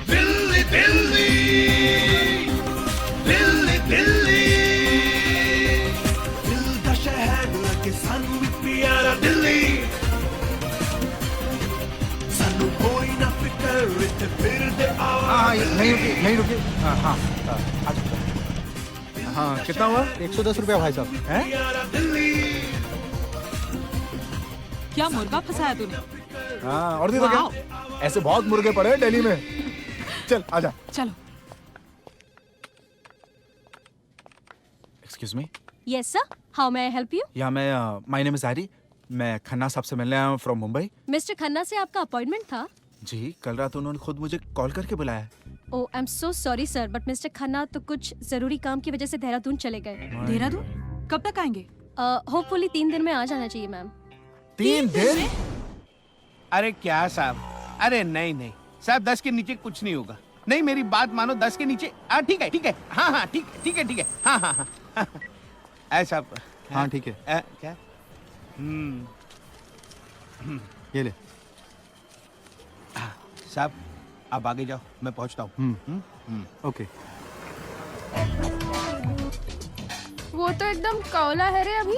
दिल्ली दिल्ली दिल्ली दिल्ली, दिल का शहर लगे सानू भी प्यारा दिल्ली, सानू कोई ना फिकर इत्थे फिर दे आओ। हाँ नहीं रुकी। हाँ हाँ हाँ, कितना हुआ? 110 रुपया भाई साहब। हैं? क्या मुर्गा फंसाया तूने? हाँ, और दे दो क्या? ऐसे बहुत मुर्गे पड़े हैं दिल्ली में। चल आजा। चलो। Excuse me. Yes sir, how may I help you? या मैं माय नेम इज हैरी, मैं खन्ना साहब से मिलने आया हूँ फ्रॉम मुंबई। मिस्टर खन्ना से आपका अपॉइंटमेंट था? जी कल रात उन्होंने खुद मुझे कॉल करके बुलाया। Oh I am so sorry sir, but mister Khanna तो कुछ जरूरी काम की वजह से देहरादून चले गए। देहरादून कब तक आएंगे? होपफुली 3 दिन में आ जाना चाहिए मैम। 3 दिन? अरे क्या साहब, अरे नहीं नहीं साहब, 10 के नीचे कुछ नहीं होगा। नहीं मेरी बात मानो, 10 के नीचे ठीक है ठीक है, हाँ हाँ ठीक ठीक है ठीक है, हाँ हाँ हाँ ऐसा। हाँ ठीक है। क्या? ये ले। साहब आप आगे जाओ, मैं पहुंचता हूँ। ओके। वो तो एकदम कौला है रे अभी।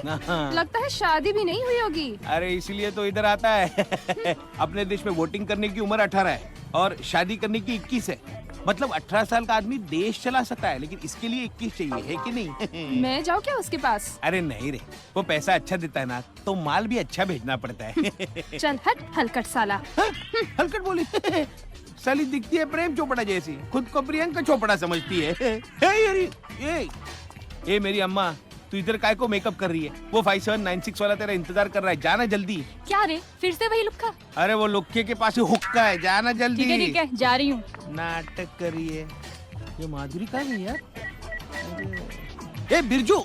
लगता है शादी भी नहीं हुई होगी। अरे इसीलिए तो इधर आता है। अपने देश में वोटिंग करने की उम्र 18 है और शादी करने की 21 है। मतलब 18 साल का आदमी देश चला सकता है, लेकिन इसके लिए 21 चाहिए, है कि नहीं? मैं जाऊँ क्या उसके पास? अरे नहीं रे, वो पैसा अच्छा देता है ना, तो माल भी अच्छा भेजना पड़ता है। चल हट हलकट साला। हलकट बोली? साली दिखती है प्रेम चोपड़ा जैसी, खुद को प्रियंका चोपड़ा समझती है। ये मेरी अम्मा, तू इधर काय को मेकअप कर रही है? वो 5796 वाला तेरा इंतजार कर रहा है, जाना जल्दी। क्या रे, फिर से वही लुक्का? अरे वो लुक्के के पास ही हुक्का है, जाना जल्दी। ठीक है जा रही हूँ। नाटक करिए। ये माधुरी कहाँ गई यार? ए बिरजू,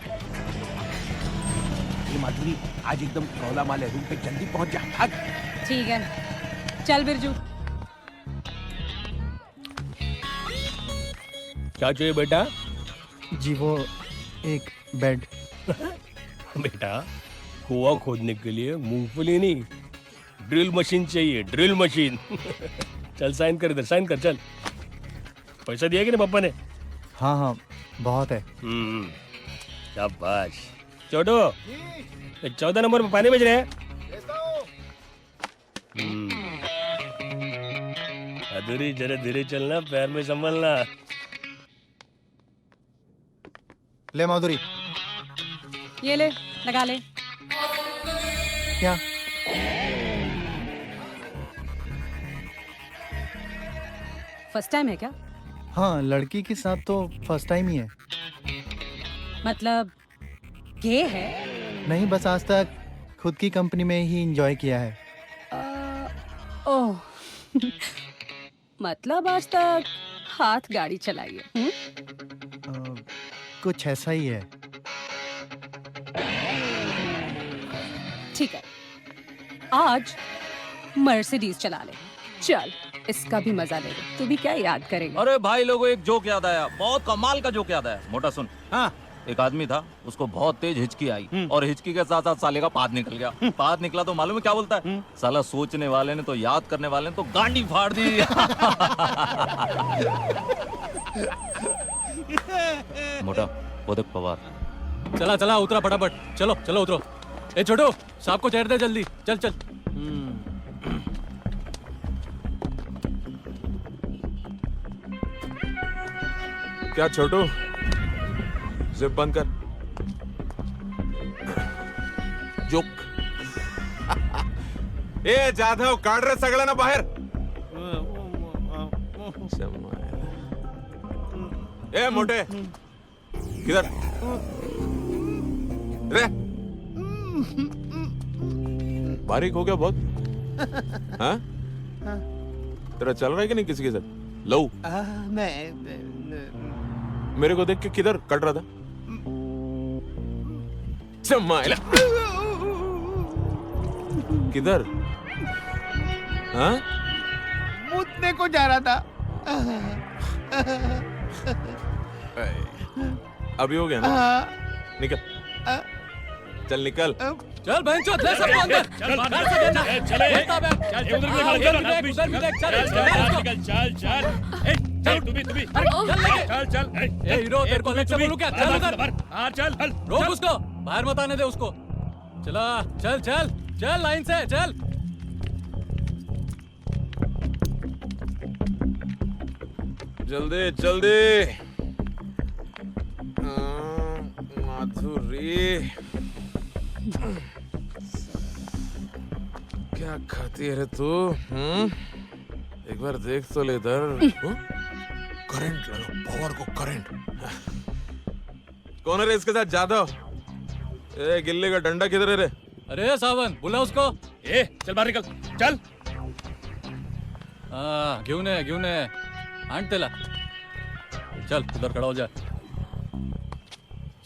ये माधुरी आज एकदम कौला माल है, रूम पे जल्दी पहुंच जा। भाग। ठीक है चल बिरजू। क्या चाहिए बेटा? जी वो एक बेड। बेटा कुआं खोदने के लिए मूंगफली नहीं, ड्रिल मशीन चाहिए, ड्रिल मशीन। चल साइन कर, इधर साइन कर, चल। पैसा दिया कि नहीं पापा ने? हाँ हाँ बहुत है। शाबाश। छोटू 14 नंबर में पानी भेज रहे हैं। अधूरी जरा धीरे चलना, पैर में संभलना। ले माधुरी। ये ले, लगा ले। क्या? फर्स्ट टाइम है क्या? हाँ लड़की के साथ तो फर्स्ट टाइम ही है। मतलब गे है? नहीं बस आज तक खुद की कंपनी में ही एंजॉय किया है। ओह मतलब आज तक हाथ गाड़ी चलाई है? कुछ ऐसा ही है। ठीक है आज मर्सिडीज चला ले। चल इसका भी मजा ले। तू भी क्या याद करेगा? अरे भाई लोगों, एक जोक याद आया, बहुत कमाल का जोक याद आया। मोटा सुन। हाँ। एक आदमी था, उसको बहुत तेज हिचकी आई और हिचकी के साथ साथ साले का पाद निकल गया। पाद निकला तो मालूम है क्या बोलता है? साला सोचने वाले ने तो, याद करने वाले ने तो गांडी फाड़ दी। मोटा वो देख पवार। चला चला उतरा फटाफट, चलो चलो उतरो। ए छोटू साहब को चढ़ दे जल्दी, चल चल। क्या छोटू, जिप बंद कर। जोक। ए जाधव काढ रे सगळ्यांना बाहेर। ए मोटे किधर रे? बारीक हो गया बहुत। हाँ? तेरा चल रहा है कि नहीं किसी के साथ? लो मेरे को देख के किधर कट रहा था? चमाइला किधर? हाँ? मुतने को जा रहा था। अभी हो गया ना? निकल, चल निकल। चल बहन चोद, ले सबको अंदर। चल बाहर से देना। चल ए हीरो, तेरे को लेक्चर बोलूं क्या? चल उधर। हाँ चल रोक उसको, बाहर मत आने दे उसको। चला चल चल चल, लाइन से चल। जल्दी जल्दी। माधुरी क्या खाती है रे तू? एक बार देख तो ले इधर। करंट लगा, पावर को करंट। कौन है रे इसके साथ? जादव। ए गिल्ली का डंडा किधर है रे? अरे सावन बुला उसको। ए चल बाहर निकल, चल। घेऊन ये आण त्याला चल उधर खड़ा हो जा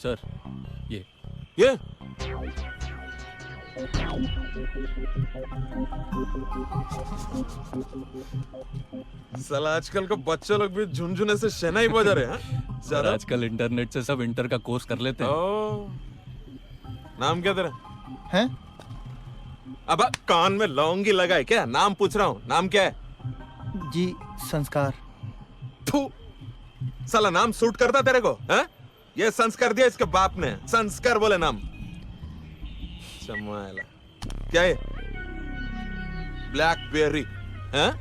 सर ये साला आजकल के बच्चे लोग भी झुनझुने से शहनाई बजा रहे हैं सर ज्यादा। आजकल इंटरनेट से सब इंटर का कोर्स कर लेते हैं ओ, नाम क्या तेरा हैं? अब कान में लौंगी लगाए क्या? नाम पूछ रहा हूँ, नाम क्या है? जी संस्कार। थू, साला नाम सूट करता तेरे को? हैं? ये संस्कार दिया इसके बाप ने, संस्कार बोले नाम। चमाला क्या है? ब्लैकबेरी हैं?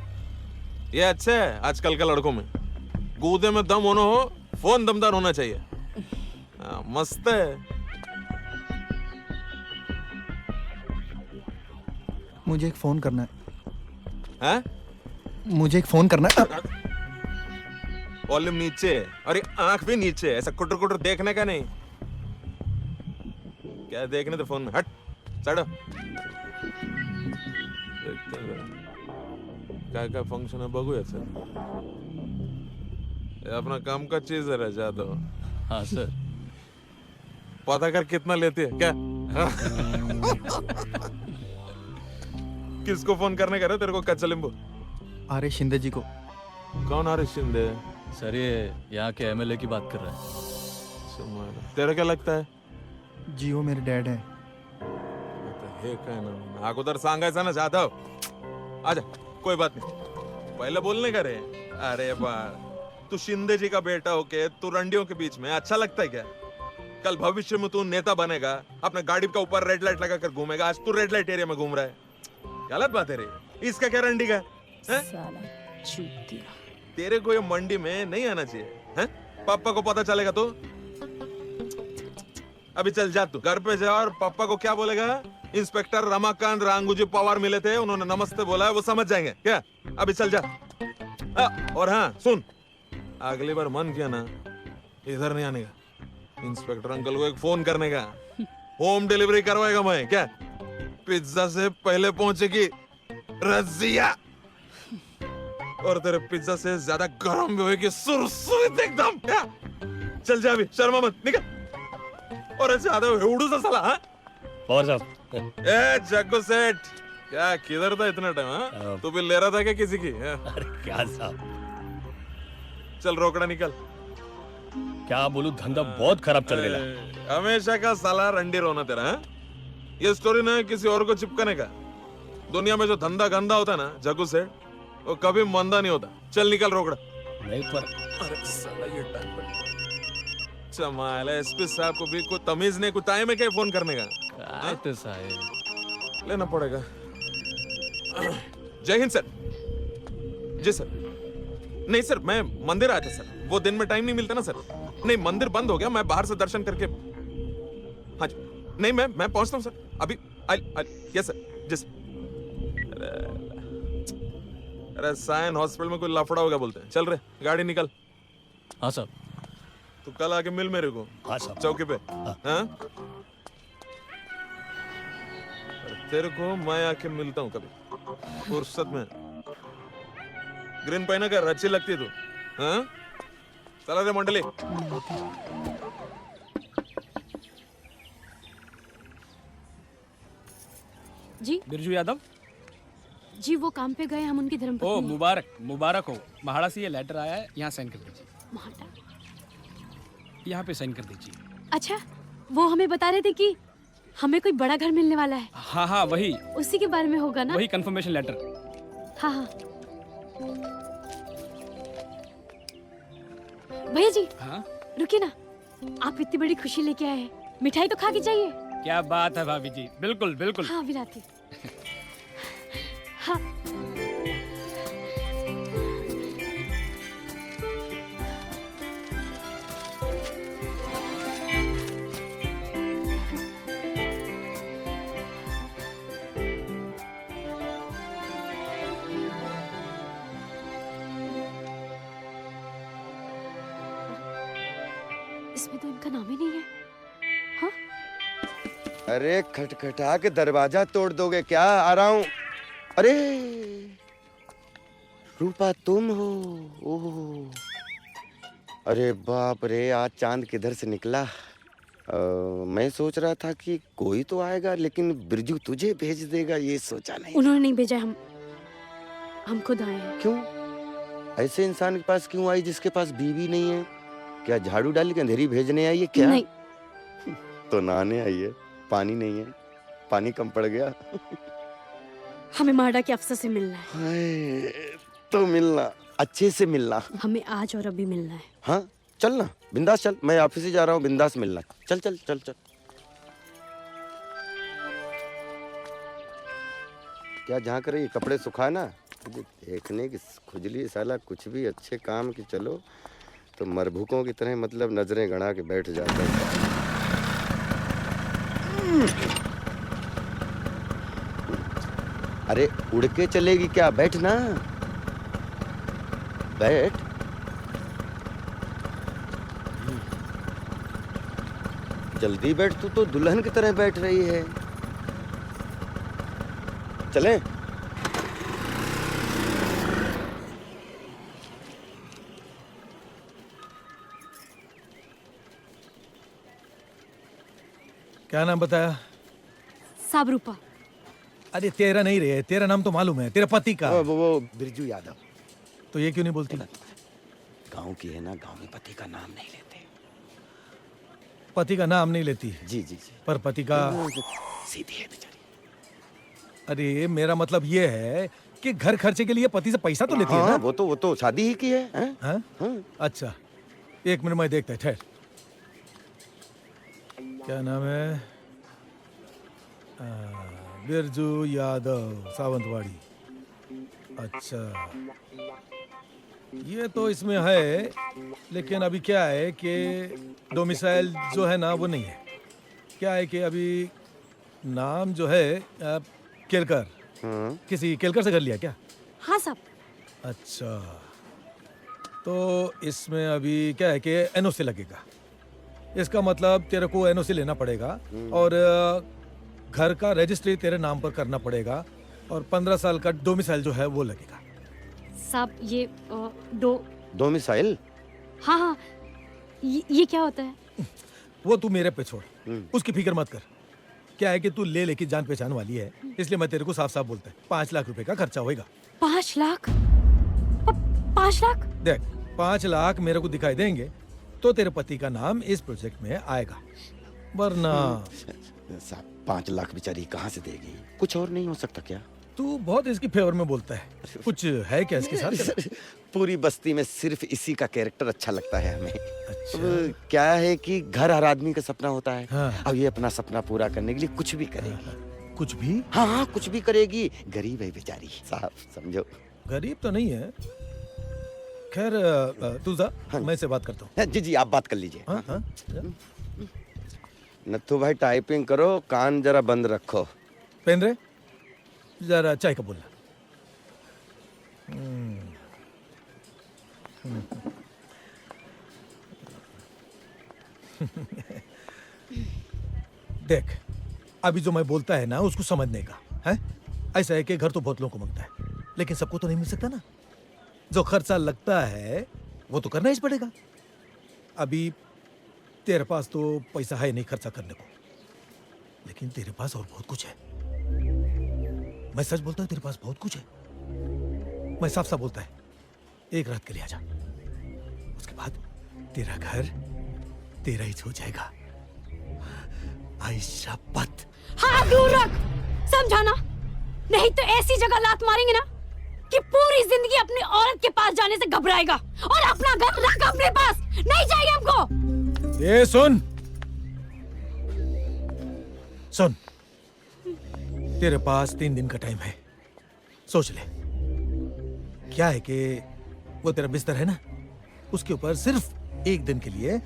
ये अच्छा है आजकल के लड़कों में। गूदे में दम होना हो, फोन दमदार होना चाहिए। मस्त है। मुझे एक फोन करना है। हैं? मुझे एक फोन करना है। वॉल्यूम नीचे और ये आंख भी नीचे, ऐसा कुटर कुटर देखने का नहीं। क्या देखने तो फोन में, हट चढ़ो। क्या क्या फंक्शन है बघू यार सर। ये अपना काम का चीज है जादव। हाँ सर। पता कर कितना लेती है क्या? किसको फोन करने का रहा तेरे को? कच्चा लींबू आर्य शिंदे जी को। कौन आर्य शिंदे? सर ये यहाँ के एमएलए की बात कर रहा है। तेरा क्या लगता है? जी वो मेरे डैड हैं। हे काय ना अगोदर सांगायचं ना जाधव। आजा कोई बात नहीं, पहले बोलने का रे। अरे बार तू शिंदे जी का बेटा होके तू रंडियों के बीच में अच्छा लगता है क्या? कल भविष्य में तू नेता बनेगा, अपने गाड़ी का ऊपर रेड लाइट लगा कर घूमेगा। आज तू रेड लाइट एरिया में घूम रहा है, गलत बात है रे। इसका क्या रंडी का है? तेरे को ये मंडी में नहीं आना चाहिए है? पापा को पता चलेगा तो अभी चल जा, तू घर पे जा और पापा को क्या बोलेगा? इंस्पेक्टर रमाकांत रांगूजी पवार मिले थे, उन्होंने नमस्ते बोला है, वो समझ जाएंगे क्या? अभी चल जा। और हाँ सुन, अगली बार मन किया ना इधर नहीं आने का, इंस्पेक्टर अंकल को एक फोन करने का, होम डिलीवरी करवाएगा मैं क्या? पिज्जा से पहले पहुंचेगी रजिया, और तेरे पिज्जा से ज्यादा गर्म भी होगी सुरसुरीत एकदम क्या? चल जा अभी, शर्मा मत, निकल। और ज्यादा उड़ू सा साला। हाँ और साहब ए जग्गू सेठ, क्या किधर था इतना टाइम? हाँ तू भी ले रहा था क्या किसी की? अरे क्या साहब, चल रोकड़ा निकल। क्या बोलूं, धंधा बहुत खराब चल रहा है। हमेशा का साला रंडी रोना तेरा। हाँ? ये स्टोरी ना किसी और को चिपकाने का। दुनिया में जो धंधा गंदा होता है ना जग्गू सेठ, वो कभी मंदा नहीं होता। चल निकल रोकड़ा। नहीं पर अरे साला ये टाइम पर चमाल है। एसपी साहब को भी कोई तमीज नहीं, कोई टाइम है क्या फोन करने का? तो साहब लेना पड़ेगा। जय हिंद सर। जी सर। नहीं सर मैं मंदिर आया था सर, वो दिन में टाइम नहीं मिलता ना सर। नहीं मंदिर बंद हो गया, मैं बाहर से दर्शन करके। हाँ जी नहीं मैं पहुंचता हूँ सर अभी। Yes sir. जी सर। अरे साइन हॉस्पिटल में कोई लफड़ा हो गया बोलते हैं। चल रहे गाड़ी निकल। हाँ साहब। तू कल आके मिल मेरे को। हाँ साहब। चौकी पे। हाँ तेरे को मैं आके मिलता हूँ कभी फुर्सत में। ग्रीन पहना कर अच्छी लगती है तू। हाँ चला रे मंडली। जी बिरजू यादव जी वो काम पे गए, हम उनकी ओ धर्मपत्नी। मुबारक मुबारक हो। महाड़ा से ये लेटर आया है, यहाँ साइन कर दीजिए। महाड़ा। यहाँ पे साइन कर दीजिए। अच्छा वो हमें बता रहे थे कि हमें कोई बड़ा घर मिलने वाला है। हाँ हाँ वही उसी के बारे में होगा ना? वही कंफर्मेशन लेटर। हाँ हाँ भैया जी। हाँ रुकिए ना, आप इतनी बड़ी खुशी लेके आए हैं, मिठाई तो खा के जाइए। क्या बात है भाभी जी, बिल्कुल बिल्कुल। हाँ विलाती। हाँ इसमें तो इनका नाम ही नहीं है। हाँ अरे खटखटा के दरवाजा तोड़ दोगे क्या? आ रहा हूं। अरे रूपा तुम हो? ओह, अरे बाप रे, आज चांद किधर से निकला। मैं सोच रहा था कि कोई तो आएगा, लेकिन बिरजू तुझे भेज देगा ये सोचा नहीं। उन्होंने नहीं भेजा, हम खुद आए हैं। क्यों? ऐसे इंसान के पास क्यों आई जिसके पास बीवी नहीं है? क्या झाड़ू डाल के अंधेरी भेजने आई है क्या? नहीं। तो नहाने आई है। पानी नहीं है, पानी कम पड़ गया। हमें माडा के अफसर से मिलना है। हाय, तो मिलना, अच्छे से मिलना। हमें आज और अभी मिलना है। हाँ चल ना, बिंदास चल, मैं ऑफिस ही जा रहा हूँ, बिंदास मिलना। चल चल चल चल। क्या झांक रही, कपड़े सुखा ना। देखने की खुजली साला, कुछ भी अच्छे काम की चलो तो मरभुकों की तरह मतलब नजरें गड़ा के बैठ जाता है। अरे उड़ के चलेगी क्या? बैठ ना, बैठ। जल्दी बैठ, तू तो दुल्हन की तरह बैठ रही है। चलें? क्या नाम बताया? साबरूपा। अरे तेरा नहीं रे, तेरा नाम तो मालूम है, तेरा पति का। वो बिरजू यादव। तो ये क्यों नहीं बोलती? गांव की है ना, गांव में पति का नाम नहीं लेते। पति का नाम नहीं लेती? जी जी जी। पर पति का सीधी है बेचारी। अरे मेरा मतलब ये है कि घर खर्चे के लिए पति से पैसा तो लेती है ना? वो तो शादी ही की है। हाँ? अच्छा, एक मिनट में देखता है, ठहर। क्या नाम है? बिरजू यादव, सावंतवाड़ी। अच्छा, ये तो इसमें है, लेकिन अभी क्या है कि डोमिसाइल जो है ना वो नहीं है। क्या है कि अभी नाम जो है केलकर। किसी केलकर से कर लिया क्या? हाँ साहब। अच्छा, तो इसमें अभी क्या है कि एनओसी लगेगा। इसका मतलब तेरे को एनओसी लेना पड़ेगा और घर का रजिस्ट्री तेरे नाम पर करना पड़ेगा और 15 साल का डोमिसाइल जो है वो लगेगा। साहब ये डोमिसाइल? हाँ हाँ, ये क्या होता है? वो तू मेरे पे छोड़, उसकी फिक्र मत कर। क्या है कि तू ले लेके जान पहचान वाली है, इसलिए मैं तेरे को साफ साफ बोलता है 5 लाख रुपए का खर्चा होएगा। 5 लाख? 5 लाख? देख, 5 लाख मेरे को दिखाई देंगे तो तेरे पति का नाम इस प्रोजेक्ट में आएगा, वरना 5 लाख बेचारी कहाँ से देगी? कुछ और नहीं हो सकता क्या? तू बहुत इसकी फेवर में बोलता है, कुछ है क्या इसके साथ? पूरी बस्ती में सिर्फ इसी का कैरेक्टर अच्छा लगता है हमें। अच्छा। क्या है कि घर हर आदमी का सपना होता है। हाँ। अब ये अपना सपना पूरा करने के लिए कुछ भी करेगी। कुछ भी? हाँ हाँ, कुछ भी करेगी। गरीब है बेचारी, साहब समझो। गरीब तो नहीं है। खैर तू जा, मैं से बात करता हूँ। जी जी, आप बात कर लीजिए। हाँ हाँ। नत्थू भाई टाइपिंग करो, कान जरा बंद रखो। पेन रे, जरा चाय का बोलना। देख, अभी जो मैं बोलता है ना उसको समझने का है। ऐसा है कि घर तो बहुत लोगों को मांगता है, लेकिन सबको तो नहीं मिल सकता ना। जो खर्चा लगता है वो तो करना ही पड़ेगा। अभी तेरे पास तो पैसा है नहीं खर्चा करने को, लेकिन तेरे पास और बहुत कुछ है। मैं सच बोलता हूँ, तेरे पास बहुत कुछ है। मैं साफ साफ बोलता है, एक रात के लिए आजा, उसके बाद तेरा घर तेरा ही हो जाएगा। आयशा पत। हाँ दूर रख, समझाना नहीं तो ऐसी जगह लात मारेंगे ना कि पूरी जिंदगी अपनी औरत के पास जाने से घबराएगा। और अपना घर रख अपने पास, नहीं चाहिए हमको। ये सुन सुन, तेरे पास 3 दिन का टाइम है, सोच ले। क्या है कि वो तेरा बिस्तर है ना, उसके ऊपर सिर्फ 1 दिन के लिए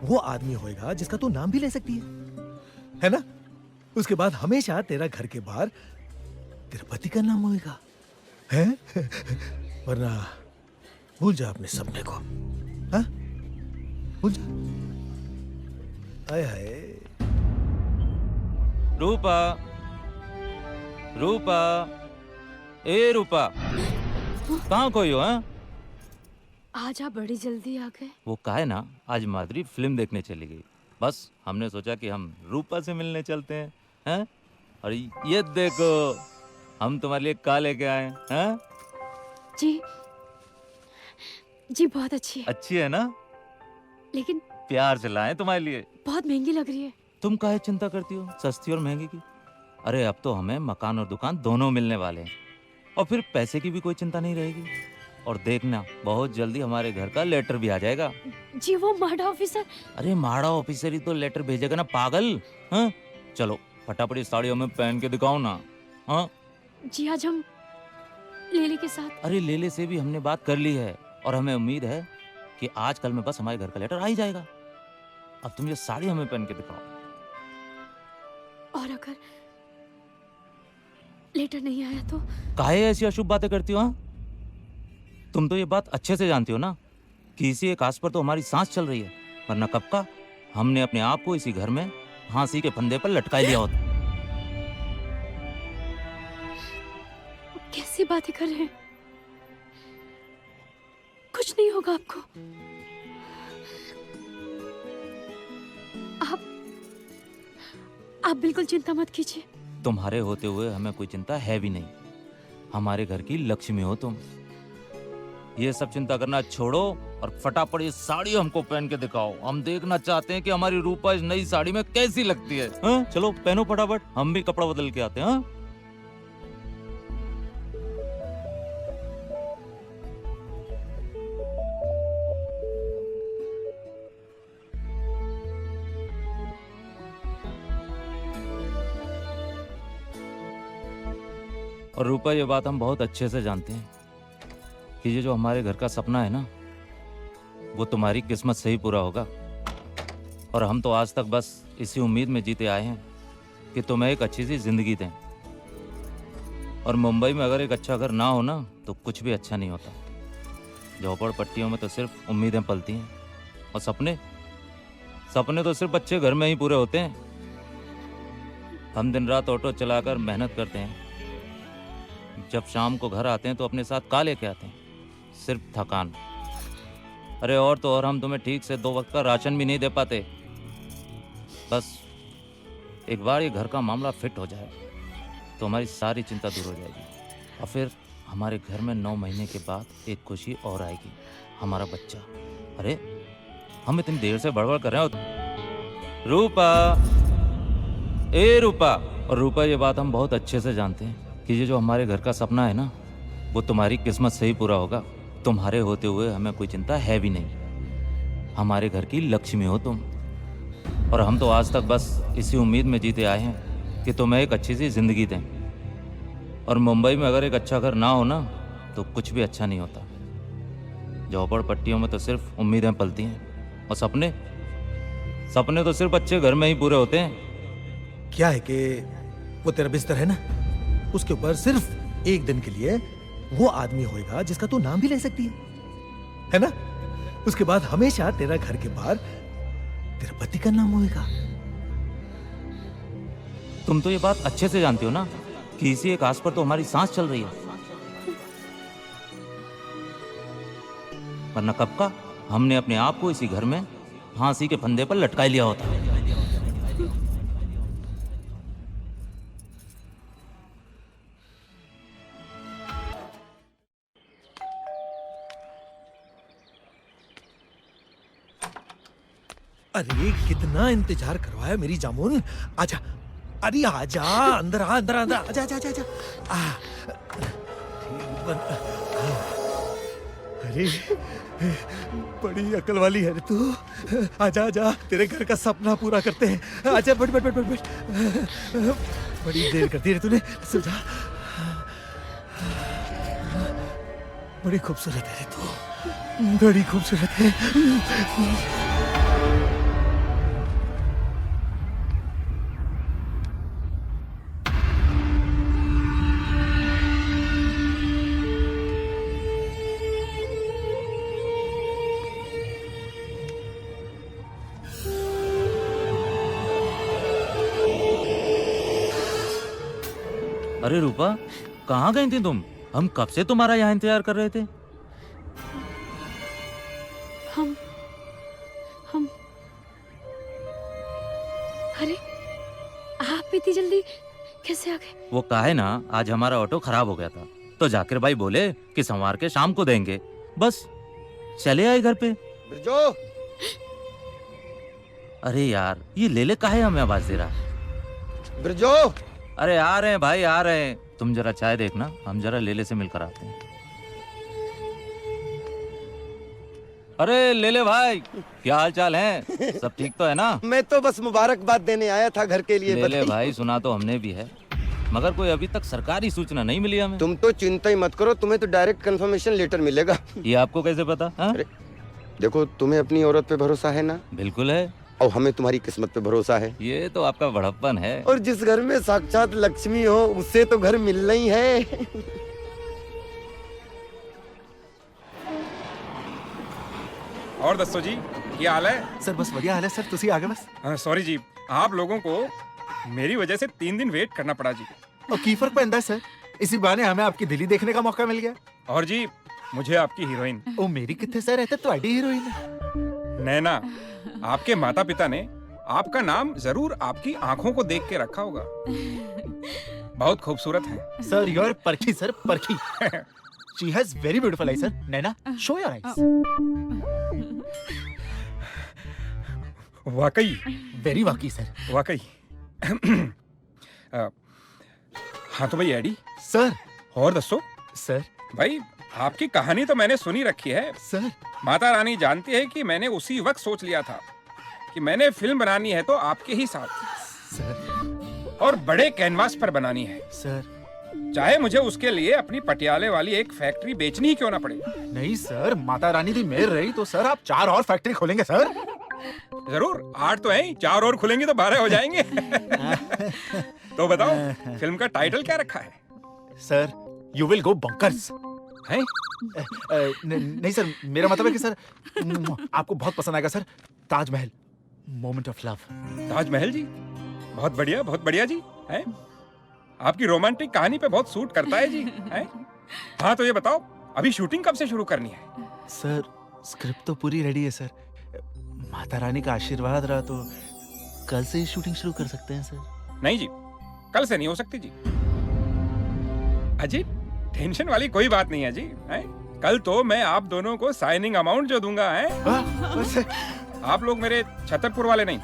वो आदमी होएगा जिसका तू नाम भी ले सकती है ना? उसके बाद हमेशा तेरा घर के बाहर तेरे पति का नाम होएगा, है? वरना भूल जा अपने सपने को, हाँ? भूल जा। हाय हाय। रूपा, रूपा, ए रूपा। कहाँ कोई हो? हाँ, आज आप बड़ी जल्दी आ गए। वो का है ना, आज माधुरी फिल्म देखने चली गई। बस हमने सोचा कि हम रूपा से मिलने चलते हैं। हैं? और ये देखो हम तुम्हारे लिए का लेके आए हैं। हैं? जी जी बहुत अच्छी है, अच्छी है ना? लेकिन प्यार से लाए तुम्हारे लिए। बहुत महंगी लग रही है। तुम काहे चिंता करती हो सस्ती और महंगी की? अरे अब तो हमें मकान और दुकान दोनों मिलने वाले हैं, और फिर पैसे की भी कोई चिंता नहीं रहेगी। और देखना बहुत जल्दी हमारे घर का लेटर भी आ जाएगा। जी वो माड़ा ऑफिसर। अरे माड़ा ऑफिसर ही तो लेटर भेजेगा ना पागल। हाँ? चलो फटाफट इस साड़ी हमें पहन के दिखाओ ना। हाँ? जी आज हम लेले के साथ। अरे लेले से भी हमने बात कर ली है, और हमें उम्मीद है कि आज कल में बस हमारे घर का लेटर आ ही जाएगा। अब तुम ये साड़ी हमें पहन के दिखाओ। और अगर लेटर नहीं आया तो? काहे ऐसी अशुभ बातें करती हो? हाँ? तुम तो ये बात अच्छे से जानती हो ना कि इसी एक आस पर तो हमारी सांस चल रही है, वरना कब का हमने अपने आप को इसी घर में फांसी के फंदे पर लटका लिया होता। कैसी बातें कर रहे हैं? कुछ नहीं होगा आपको। आप बिल्कुल चिंता मत कीजिए। तुम्हारे होते हुए हमें कोई चिंता है भी नहीं। हमारे घर की लक्ष्मी हो तुम। ये सब चिंता करना छोड़ो और फटाफट ये साड़ी हमको पहन के दिखाओ। हम देखना चाहते हैं कि हमारी रूपा इस नई साड़ी में कैसी लगती है। हाँ? चलो पहनो फटाफट, हम भी कपड़ा बदल के आते हैं। हाँ? और रूपा ये बात हम बहुत अच्छे से जानते हैं कि ये जो हमारे घर का सपना है ना, वो तुम्हारी किस्मत से ही पूरा होगा। और हम तो आज तक बस इसी उम्मीद में जीते आए हैं कि तुम्हें एक अच्छी सी जिंदगी दें। और मुंबई में अगर एक अच्छा घर ना हो ना तो कुछ भी अच्छा नहीं होता। झोपड़पट्टियों में तो सिर्फ उम्मीदें पलती हैं, और सपने तो सिर्फ अच्छे घर में ही पूरे होते हैं। हम दिन रात ऑटो चलाकर मेहनत करते हैं, जब शाम को घर आते हैं तो अपने साथ का लेके आते हैं? सिर्फ थकान। अरे और तो और हम तुम्हें ठीक से 2 वक्त का राशन भी नहीं दे पाते। बस एक बार ये घर का मामला फिट हो जाए तो हमारी सारी चिंता दूर हो जाएगी, और फिर हमारे घर में 9 महीने के बाद एक खुशी और आएगी, हमारा बच्चा। अरे हम इतनी देर से बड़बड़ कर रहे हो। रूपा, ए रूपा। और रूपा ये बात हम बहुत अच्छे से जानते हैं कि ये जो हमारे घर का सपना है ना, वो तुम्हारी किस्मत से ही पूरा होगा। तुम्हारे होते हुए हमें कोई चिंता है भी नहीं। हमारे घर की लक्ष्मी हो तुम। और हम तो आज तक बस इसी उम्मीद में जीते आए हैं कि तुम्हें एक अच्छी सी जिंदगी दें। और मुंबई में अगर एक अच्छा घर ना हो ना तो कुछ भी अच्छा नहीं होता। झोपड़पट्टियों में तो सिर्फ उम्मीदें पलती हैं, और सपने तो सिर्फ अच्छे घर में ही पूरे होते हैं। क्या है कि वो तेरा बिस्तर है ना, उसके ऊपर सिर्फ एक दिन के लिए वो आदमी होएगा जिसका तू नाम भी ले सकती है ना? उसके बाद हमेशा तेरा घर के बाहर तेरा पति का नाम होएगा। तुम तो ये बात अच्छे से जानती हो ना कि इसी एक आस पर तो हमारी सांस चल रही है, वरना कब का हमने अपने आप को इसी घर में फांसी के फंदे पर लटका लिया होता। अरे कितना इंतजार करवाया मेरी जामुन। आजा, अरे आजा, अंदर आ, अंदर अंदर आजा, आजा, आजा, आजा। अरे बड़ी अकल वाली है रे तू। आजा आजा, तेरे घर का सपना पूरा करते हैं। आजा, बैठ बैठ बैठ बैठ बैठ। बड़ी देर कर दी रे तूने। सो जा। बड़ी खूबसूरत है रे तू, बड़ी खूबसूरत है। अरे रूपा, कहाँ गई थी तुम? हम कब से तुम्हारा यहाँ इंतजार कर रहे थे। हम अरे आप इतनी जल्दी कैसे आ गए? वो काहे ना, आज हमारा ऑटो खराब हो गया था तो जाकिर भाई बोले कि संवार के शाम को देंगे, बस चले आए घर पे। बिरजू, अरे यार ये लेले काहे हमें आवाज दे रहा है? बिरजू, अरे आ रहे हैं भाई आ रहे हैं, तुम जरा चाय देखना, हम जरा लेले से मिलकर आते हैं। अरे लेले भाई, क्या हाल चाल है? सब ठीक तो है ना? मैं तो बस मुबारकबाद देने आया था घर के लिए। लेले भाई सुना तो हमने भी है, मगर कोई अभी तक सरकारी सूचना नहीं मिली हमें। तुम तो चिंता ही मत करो, तुम्हें तो डायरेक्ट कंफर्मेशन लेटर मिलेगा। ये आपको कैसे पता? अरे देखो, तुम्हें अपनी औरत पे भरोसा है ना? बिल्कुल है। और हमें तुम्हारी किस्मत पे भरोसा है। ये तो आपका बड़प्पन है। और जिस घर में साक्षात लक्ष्मी हो उससे तो घर मिलना ही है। और दसो जी क्या हाल है? सर बस बढ़िया हाल है सर, तुसी आगे बस। सॉरी जी, आप लोगों को मेरी वजह से 3 दिन वेट करना पड़ा जी। और की फर्क पैंदा है सर, इसी बहाने हमें आपकी दिल्ली देखने का मौका मिल गया। और जी मुझे आपकी हीरोइन ओ मेरी कितने सर रहते तो आईडी हीरोइन है। नैना, आपके माता पिता ने आपका नाम जरूर आपकी आंखों को देख के रखा होगा। बहुत खूबसूरत है सर। यू आर परखी सर, परखी। She has very beautiful eyes sir. Naina, show your eyes. वाकई वेरी वाकई सर, वाकई। हाँ तो भाई एडी सर। और दसो सर। भाई आपकी कहानी तो मैंने सुनी रखी है सर। माता रानी जानती है कि मैंने उसी वक्त सोच लिया था कि मैंने फिल्म बनानी है तो आपके ही साथ सर, और बड़े कैनवास पर बनानी है सर। चाहे मुझे उसके लिए अपनी पटियाले वाली एक फैक्ट्री बेचनी ही क्यों ना पड़े। नहीं सर, माता रानी की मेहर रही तो सर आप 4 और फैक्ट्री खोलेंगे सर। जरूर, 8 तो है, 4 और खुलेंगे तो 12 हो जाएंगे। तो बताओ फिल्म का टाइटल क्या रखा है? Sir, you will go bunkers. है? नहीं सर, मेरा मतलब है कि सर आपको बहुत पसंद आएगा sir. Taj Mahal, moment of love. Taj Mahal ji, बहुत बढ़िया जी। है? आपकी रोमांटिक कहानी पे बहुत सूट करता है जी। है? हाँ तो ये बताओ अभी शूटिंग कब से शुरू करनी है? सर स्क्रिप्ट तो पूरी रेडी है सर, माता रानी का आशीर्वाद रहा तो कल से ही शूटिंग शुरू कर सकते हैं सर। नहीं जी, कल से नहीं हो सकती जी। अजी टेंशन वाली कोई बात नहीं है जी। है? कल तो मैं आप दोनों को साइनिंग अमाउंट जो दूंगा है, आप लोग मेरे छतरपुर वाले नहीं,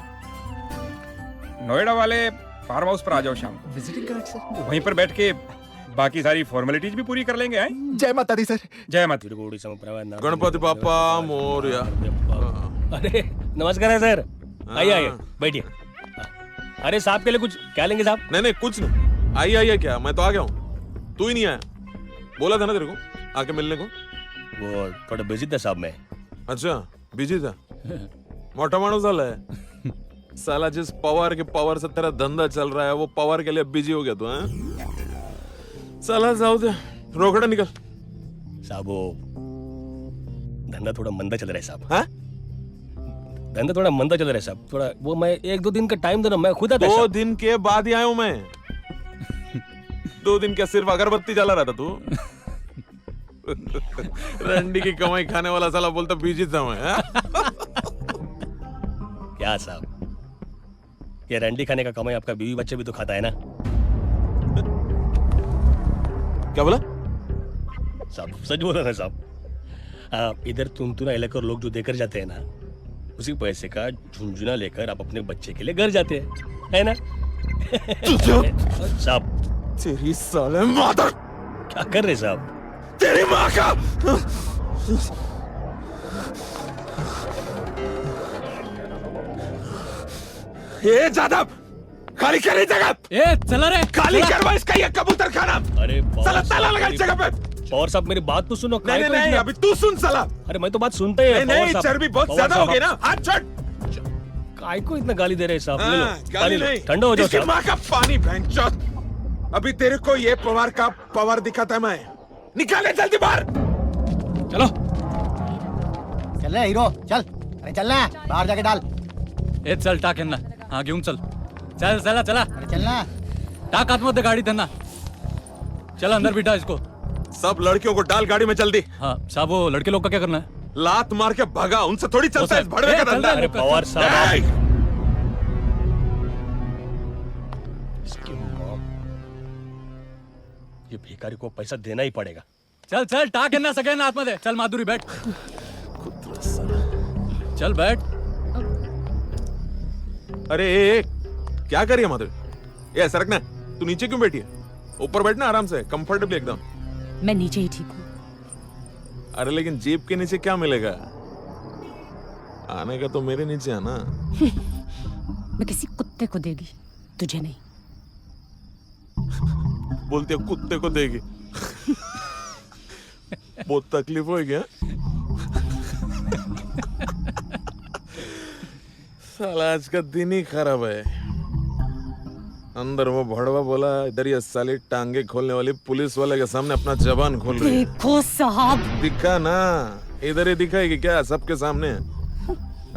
नोएडा वाले फार्म हाउस पर आ जाओ शाम। Visiting card sir. वहीं पर बैठ के बाकी सारी फॉर्मेलिटीज भी पूरी कर लेंगे। हैं? जय माता दी सर। जय माता। गणपति बाप्पा मोरया। अरे नमस्कार है सर, आइए आइए बैठिए। अरे साहब के लिए कुछ क्या लेंगे साहब? नहीं कुछ नहीं, आइए क्या, मैं तो आ गया हूँ, तू ही नहीं आया। बोला था ना तेरे को आके मिलने को। वो थोड़ा बिजी था साहब मैं। अच्छा बिजी था, मोटा माणूस झालाय। साला जिस पावर के पावर से तेरा धंधा चल रहा है वो पावर के लिए बिजी हो गया तू। साला जाओ दे, रोकड़ा निकल। साहब वो धंधा थोड़ा मंदा चल रहा है साहब। हाँ? धंधा थोड़ा मंदा चल रहा है साहब, थोड़ा वो मैं 1-2 दिन का टाइम देना, मैं खुद आता। 2 दिन के बाद ही आया हूं मैं। 2 दिन क्या सिर्फ अगरबत्ती जला रहा था तू? रंडी की कमाई खाने वाला साला बोलता बिजी था मैं। क्या साहब, ये रंडी खाने का कमाई आपका बीवी बच्चे भी तो खाता है ना? क्या बोला साहब? सच बोला ना साहब। इधर तुमतुना इलाके और लोग जो देकर जाते हैं ना, उसी पैसे का झुंझुना लेकर आप अपने बच्चे के लिए घर जाते हैं, है ना? साहब तेरी साले मादर, क्या कर रहे साहब? तेरी माँ का। ये जादव खाली कर रही जगह। ए चला रे, खाली करवा इसका ये कबूतर खाना। अरे साला ताला लगा इस जगह पे। और साहब मेरी बात तो सुनो। नहीं अभी तू सुन साला। अरे मैं तो बात सुनते हैं। नहीं चर्बी बहुत ज्यादा हो गई ना, हाथ छोड़। काय को इतना गाली दे रहे साहब? ले लो गाली नहीं, ठंडा हो जाओ इसकी साहब। माँ का पानी भैंचोद। अभी तेरे को ये पावर का पावर दिखाता है मैं। निकाले जल्दी बाहर। चलो चल रहा हीरो, चल। अरे चलना है, बाहर जाके डाल। ए चल टाक यांना, हाँ घेऊन चल। चल चला चला, अरे चलना। टाक आतमध्ये गाडी त्यांना। चल अंदर बिठा इसको। सब लड़कियों को डाल गाड़ी में जल्दी। हाँ साहब, वो लड़के लोग का क्या करना है? लात मार के भगा, उनसे थोड़ी चलता है इस भड़वे का धंधा। अरे पवार साहब, इसकी माँ, ये भिखारी को पैसा देना ही पड़ेगा। चल चल, टाक ना सके ना आत्मा दे। चल माधुरी बैठ, चल बैठ। अरे क्या करिए माधुरी? ये सरकना, तू नीचे क्यों बैठी है? ऊपर बैठना आराम से, कंफर्टेबली एकदम। मैं नीचे ही ठीक हूँ। अरे लेकिन जीप के नीचे क्या मिलेगा? आने का तो मेरे नीचे है ना। मैं किसी कुत्ते को देगी, तुझे नहीं। बोलते हो कुत्ते को देगी। बहुत तकलीफ हो गया। साला आज का दिन ही खराब है। अंदर वो भड़वा बोला, इधर ये साली टांगे खोलने वाली पुलिस वाले के सामने अपना जबान खोल रही है। देखो साहब, दिखा ना, इधर ही दिखाएगी क्या सबके सामने?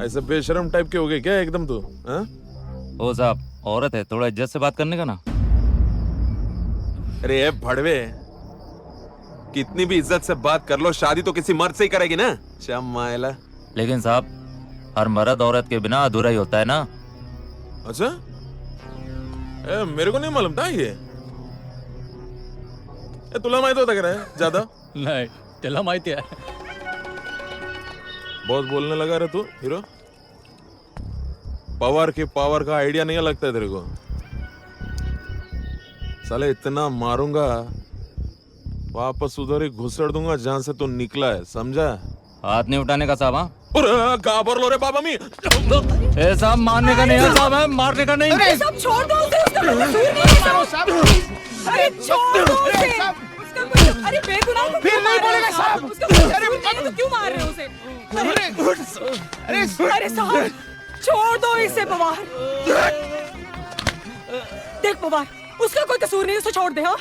ऐसे बेशरम टाइप के हो गए क्या एकदम तू? ओ साहब, औरत है, थोड़ा इज्जत से बात करने का ना। अरे ये भड़वे, कितनी भी इज्जत से बात कर लो, शादी तो किसी मर्द से ही करेगी ना। चमाइला। लेकिन साहब, हर मर्द औरत के बिना अधूरा ही होता है ना। अच्छा, मेरे को नहीं मालूम था ये। तुला माहित होता क्या ज्यादा? नहीं, तेला माहिती है। बहुत बोलने लगा रे तू हीरो। पावर की पावर का आइडिया नहीं लगता है तेरे को? साले इतना मारूंगा, वापस उधर ही घुसड़ दूंगा जहां से तू निकला है, समझा? हाथ नहीं उठाने का साहब। गाबर लो रे बाबा मी। ए साहब, मारने का नहीं है साहब, है मारने का नहीं। अरे सब छोड़ दो उसे, उसका कोई कसूर नहीं है साहब। अरे छोड़ दो उसे, उसका कोई, अरे बेगुनाह को फिर नहीं बोलेगा साहब। उसका कोई कसूर नहीं है, तो क्यों मार रहे हो उसे? अरे साहब, छोड़ दो इसे पवार। देख पवार, उसका कोई कसूर नहीं, उसे छोड़ दे। हाँ,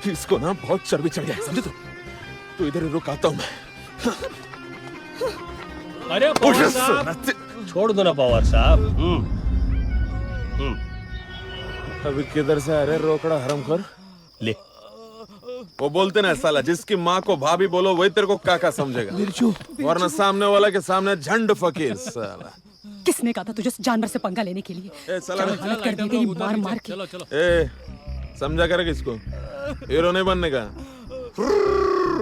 इसको ना बहुत चर्बी चढ़ गया है, समझे? तू इधर ही रुक, आता हूं मैं। अरे पवार साहब, छोड़ दो ना पवार साहब। अभी किधर से आ रहे रोकड़ा हरामखोर? ले, वो बोलते ना साला, जिसकी माँ को भाभी बोलो वही तेरे को काका समझेगा, वरना सामने वाला के सामने झंड फकीर साला। किसने कहा था तुझे जानवर से पंगा लेने के लिए? हालत कर दी तेरी मार मार के। ए, समझा करेगा इसको? हीरो नहीं बनने का,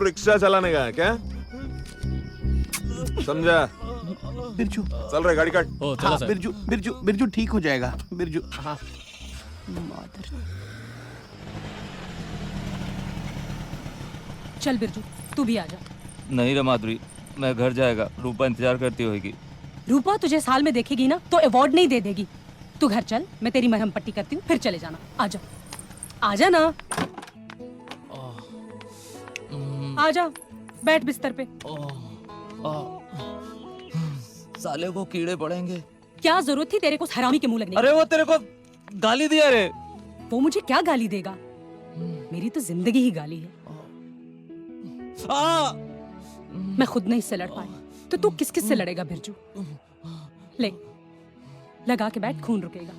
रिक्शा चलाने का क्या समझा? बिरजू चल रहे, गाड़ी काट। हाँ, बिरजू बिरजू बिरजू ठीक हो जाएगा बिरजू। हाँ चल बिरजू, तू भी आ जा। नहीं रे माधुरी, मैं घर जाएगा, रूपा इंतजार करती होगी। रूपा तुझे साल में देखेगी ना तो अवार्ड नहीं दे देगी। तू घर चल, मैं तेरी मरहम पट्टी करती हूँ, फिर चले जाना। आजा, आजा ना, आजा, बैठ बिस्तर पे। साले को कीड़े पड़ेंगे। क्या जरूरत थी तेरे को हरामी के मुंह लगने की? अरे वो तेरे को गाली दिया रे। वो मुझे क्या गाली देगा? मेरी तो जिंदगी ही गाली है। मैं खुद नहीं इससे लड़ पाई, तो तू किस किस से लड़ेगा बिरजू? ले, लगा के बैठ, खून रुकेगा।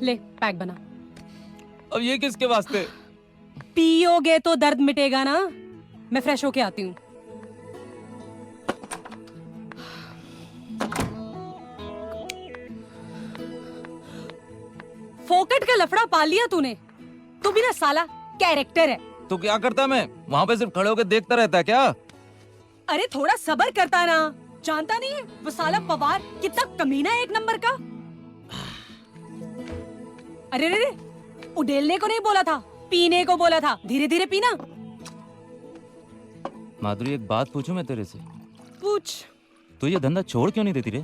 ले, पैक बना। अब ये किसके वास्ते? पियोगे तो दर्द मिटेगा ना। मैं फ्रेश होके आती हूँ। फोकट का लफड़ा पाल लिया तूने। तू भी ना साला कैरेक्टर है। तो क्या करता मैं वहाँ पे? सिर्फ खड़े होकर देखता रहता क्या? अरे थोड़ा सब्र करता ना। जानता नहीं है वो साला पवार कितना कमीना है, एक नंबर का। अरे रे, उडेलने को नहीं बोला था, पीने को बोला था। धीरे धीरे पीना। माधुरी, एक बात पूछूं मैं तेरे से? पूछ। तू ये धंधा छोड़ क्यों नहीं देती रे?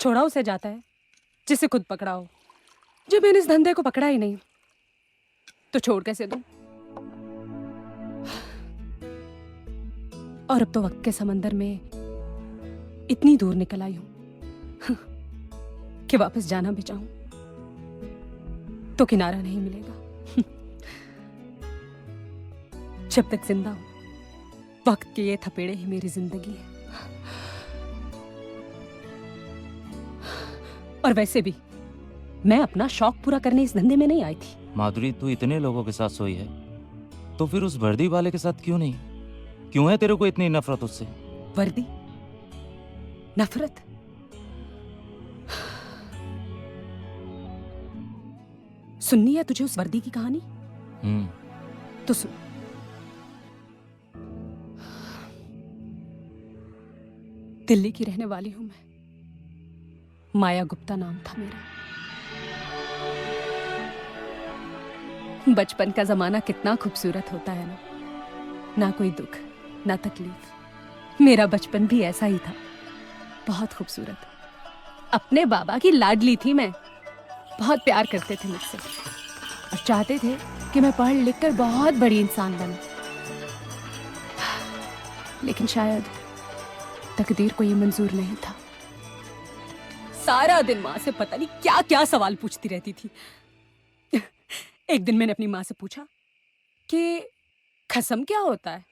छोड़ा उसे जाता है जिसे खुद पकड़ा हो। जब मैंने इस धंधे को पकड़ा ही नहीं तो छोड़ कैसे दूं? और अब तो वक्त के समंदर में इतनी दूर निकल आई हूं कि वापस जाना भी चाहूं तो किनारा नहीं मिलेगा। जब तक जिंदा हूं, वक्त के ये थपेड़े ही मेरी जिंदगी है। और वैसे भी मैं अपना शौक पूरा करने इस धंधे में नहीं आई थी। माधुरी, तू इतने लोगों के साथ सोई है तो फिर उस वर्दी वाले के साथ क्यों नहीं? क्यों है तेरे को इतनी नफरत उससे? वर्दी? नफरत? सुननी है तुझे उस वर्दी की कहानी? तो सुन। दिल्ली की रहने वाली हूं मैं। माया गुप्ता नाम था मेरा। बचपन का जमाना कितना खूबसूरत होता है ना कोई दुख ना तकलीफ। मेरा बचपन भी ऐसा ही था, बहुत खूबसूरत। अपने बाबा की लाडली थी मैं। बहुत प्यार करते थे मुझसे और चाहते थे कि मैं पढ़ लिख कर बहुत बड़ी इंसान बनूं। लेकिन शायद तकदीर को ये मंजूर नहीं था। सारा दिन माँ से पता नहीं क्या क्या सवाल पूछती रहती थी। एक दिन मैंने अपनी माँ से पूछा कि खसम क्या होता है?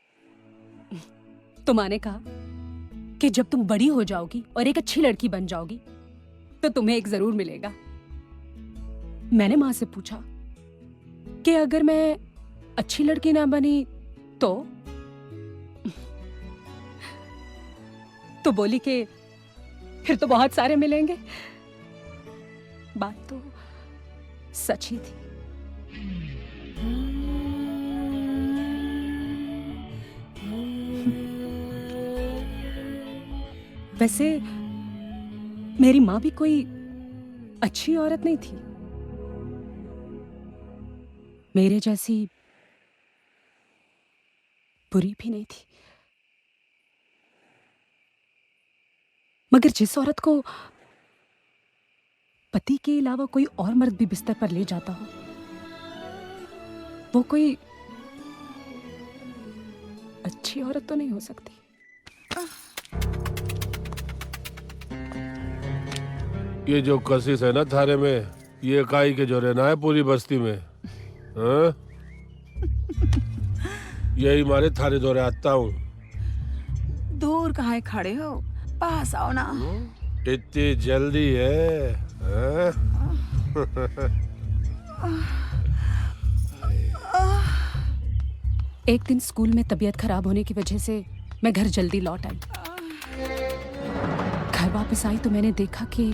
तो माँ ने कहा कि जब तुम बड़ी हो जाओगी और एक अच्छी लड़की बन जाओगी तो तुम्हें एक जरूर मिलेगा। मैंने माँ से पूछा कि अगर मैं अच्छी लड़की ना बनी तो बोली कि फिर तो बहुत सारे मिलेंगे। बात तो सच ही थी। वैसे मेरी माँ भी कोई अच्छी औरत नहीं थी। मेरे जैसी बुरी भी नहीं थी। मगर जिस औरत को पति के अलावा कोई और मर्द भी बिस्तर पर ले जाता हो, वो कोई अच्छी औरत तो नहीं हो सकती। ये जो कशिश है ना थारे में, ये काई के जो रहना है पूरी बस्ती में। हाँ? यही मारे थारे दौरे आता हूँ। दूर कहाँ खड़े हो, पास आओ ना। इतनी जल्दी है? हाँ? एक दिन स्कूल में तबीयत खराब होने की वजह से मैं घर जल्दी लौट आई। घर वापस आई तो मैंने देखा कि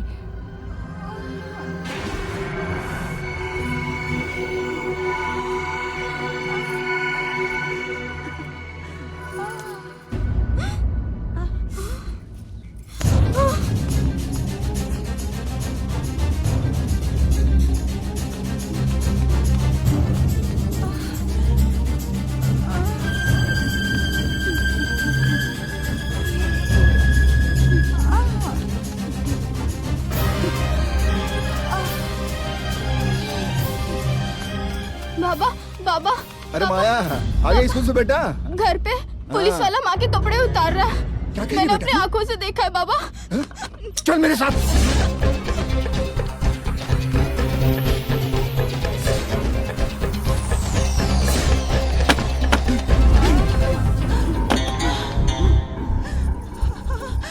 बाबा अरे माया, आ गई स्कूल से बेटा? घर पे पुलिस वाला माँ के कपड़े उतार रहा है। मैंने अपनी आंखों से देखा है बाबा। चल मेरे साथ।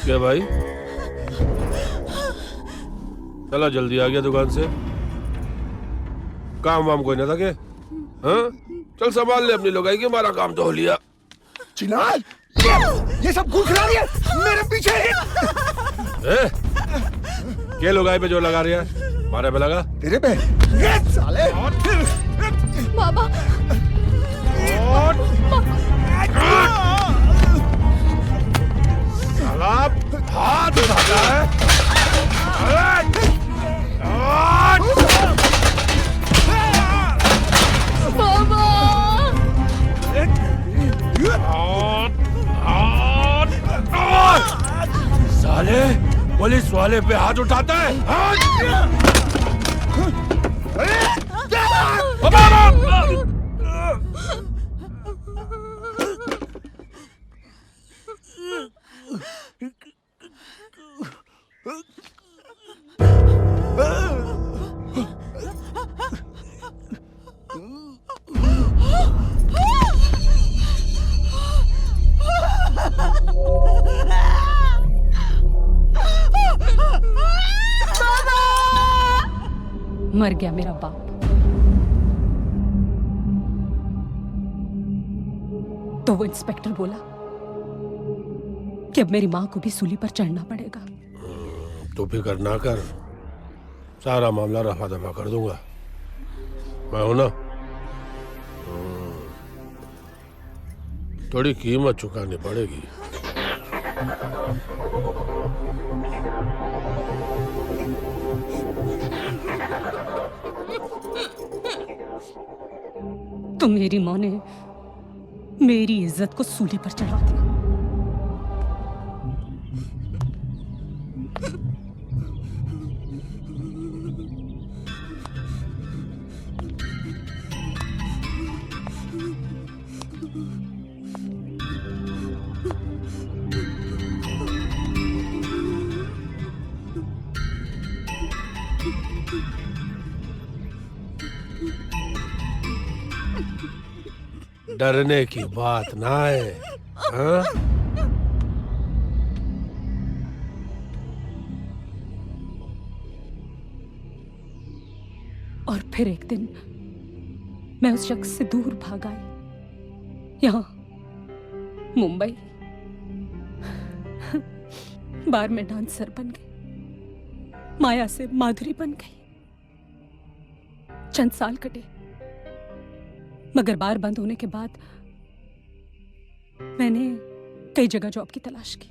क्या भाई, चला जल्दी आ गया दुकान से। काम वाम कोई ना था के? हाँ? चल संभाल ले अपनी लोगाई की, हमारा काम तो हो लिया। चिनाल, ये सब घूस रहा है मेरे पीछे। क्या लोगाई पे जो लगा रही है? मारे पे लगा? तेरे पे? ये साले। बाबा। साला हाथ उठाता है। साले पुलिस वाले पे हाथ उठाता है। बाबा मर गया मेरा बाप। तो वो इंस्पेक्टर बोला कि अब मेरी माँ को भी सूली पर चढ़ना पड़ेगा। तो फिक्र ना कर, सारा मामला रफा दफा कर दूंगा। मैं हूं ना। थोड़ी कीमत चुकानी पड़ेगी। तो मेरी माँ ने मेरी इज्जत को सूली पर चढ़ा दिया। डरने की बात ना है, हाँ? और फिर एक दिन मैं उस शख्स से दूर भाग आई, यहाँ मुंबई। बार में डांसर बन गई, माया से माधुरी बन गई। चंद साल कटे, मगर बार बंद होने के बाद मैंने कई जगह जॉब की तलाश की,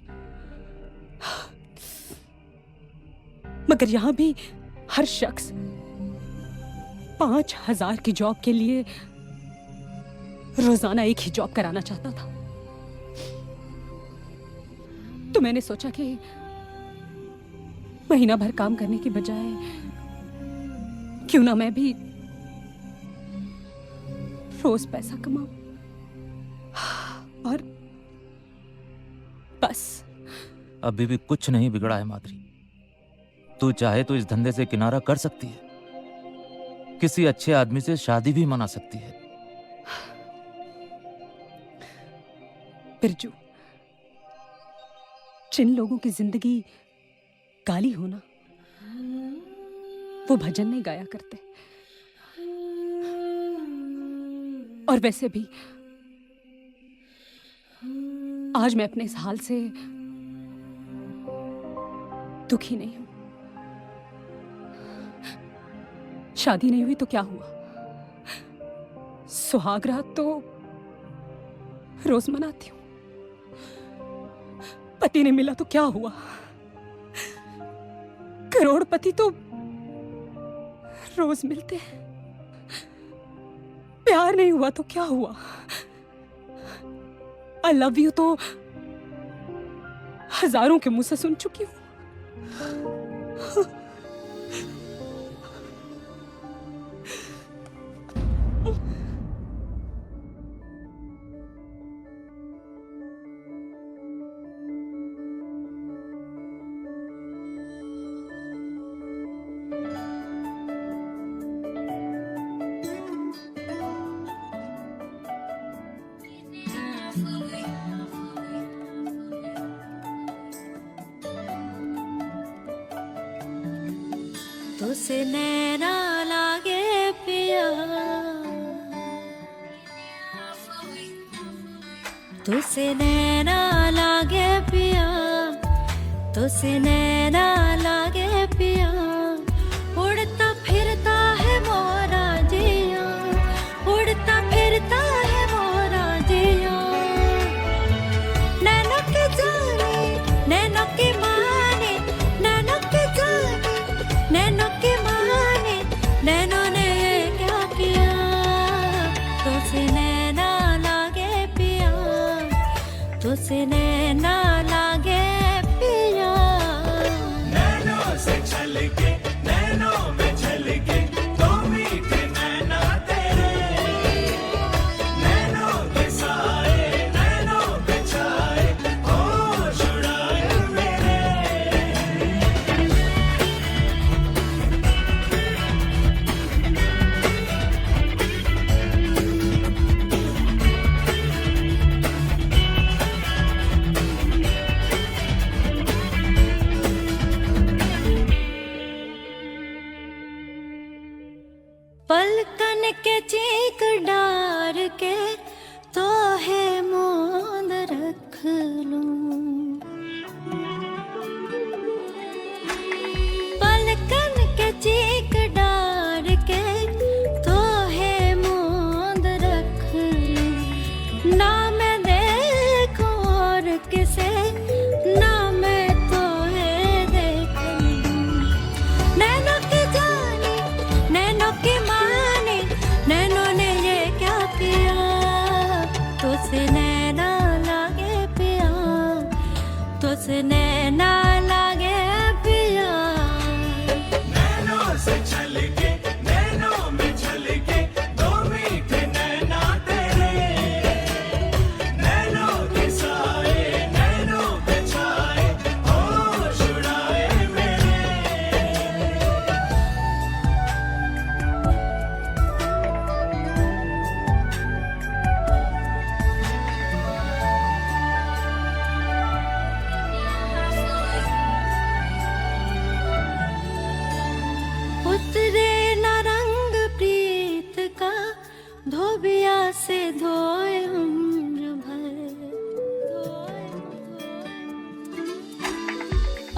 मगर यहां भी हर शख्स 5,000 की जॉब के लिए रोजाना एक ही जॉब कराना चाहता था। तो मैंने सोचा कि महीना भर काम करने की बजाय क्यों ना मैं भी रोज पैसा कमाऊं। और बस। अभी भी कुछ नहीं बिगड़ा है माधुरी। तू चाहे तो इस धंधे से किनारा कर सकती है, किसी अच्छे आदमी से शादी भी मना सकती है। बिरजू, जिन लोगों की जिंदगी गाली होना, वो भजन नहीं गाया करते। और वैसे भी आज मैं अपने इस हाल से दुखी नहीं हूं। शादी नहीं हुई तो क्या हुआ, सुहाग रात तो रोज मनाती हूं। पति नहीं मिला तो क्या हुआ, करोड़पति तो रोज मिलते हैं। प्यार नहीं हुआ तो क्या हुआ, आई लव यू तो हजारों के मुंह से सुन चुकी हूं। तुसे नैना लागे पिया, तुसे नैना लागे पिया, तुसे नैना लागे पिया। उड़ता फिरता है मोरा जिया, उड़ता फिरता है मोरा जिया। नैनो के जाने, नैनो के माने, नैनो के जाने, नैनो के माने, नैनो ने क्या किया। तुसे नैना लागे पिया, तुसे नैना लागे पिया। नैनो से छलके, नैनो में झलके, दो मीठे नैना तेरे। नैनो के साए, नैनो पे छाए, होश उड़ाए मेरे। पलकन के चीक डार के तो है मोंद रख लूं, पलकन के चीक डार के तो है मोंद रख लूं, ना मैं देखूं और किसे, ना मैं तो है देख लूं। नैनों की जानी नैनों की मानी, नैनों ने ये क्या किया, तुझसे नैना लागे पिया, तुझसे नैना लागे पिया। नैनों से छलके नैनों में छलके दो मीठे नैना तेरे, नैनों के साए नैनों पे छाए होश उड़ाए मेरे। उतरे न रंग प्रीत का धोबिया से धोए उम्र भर,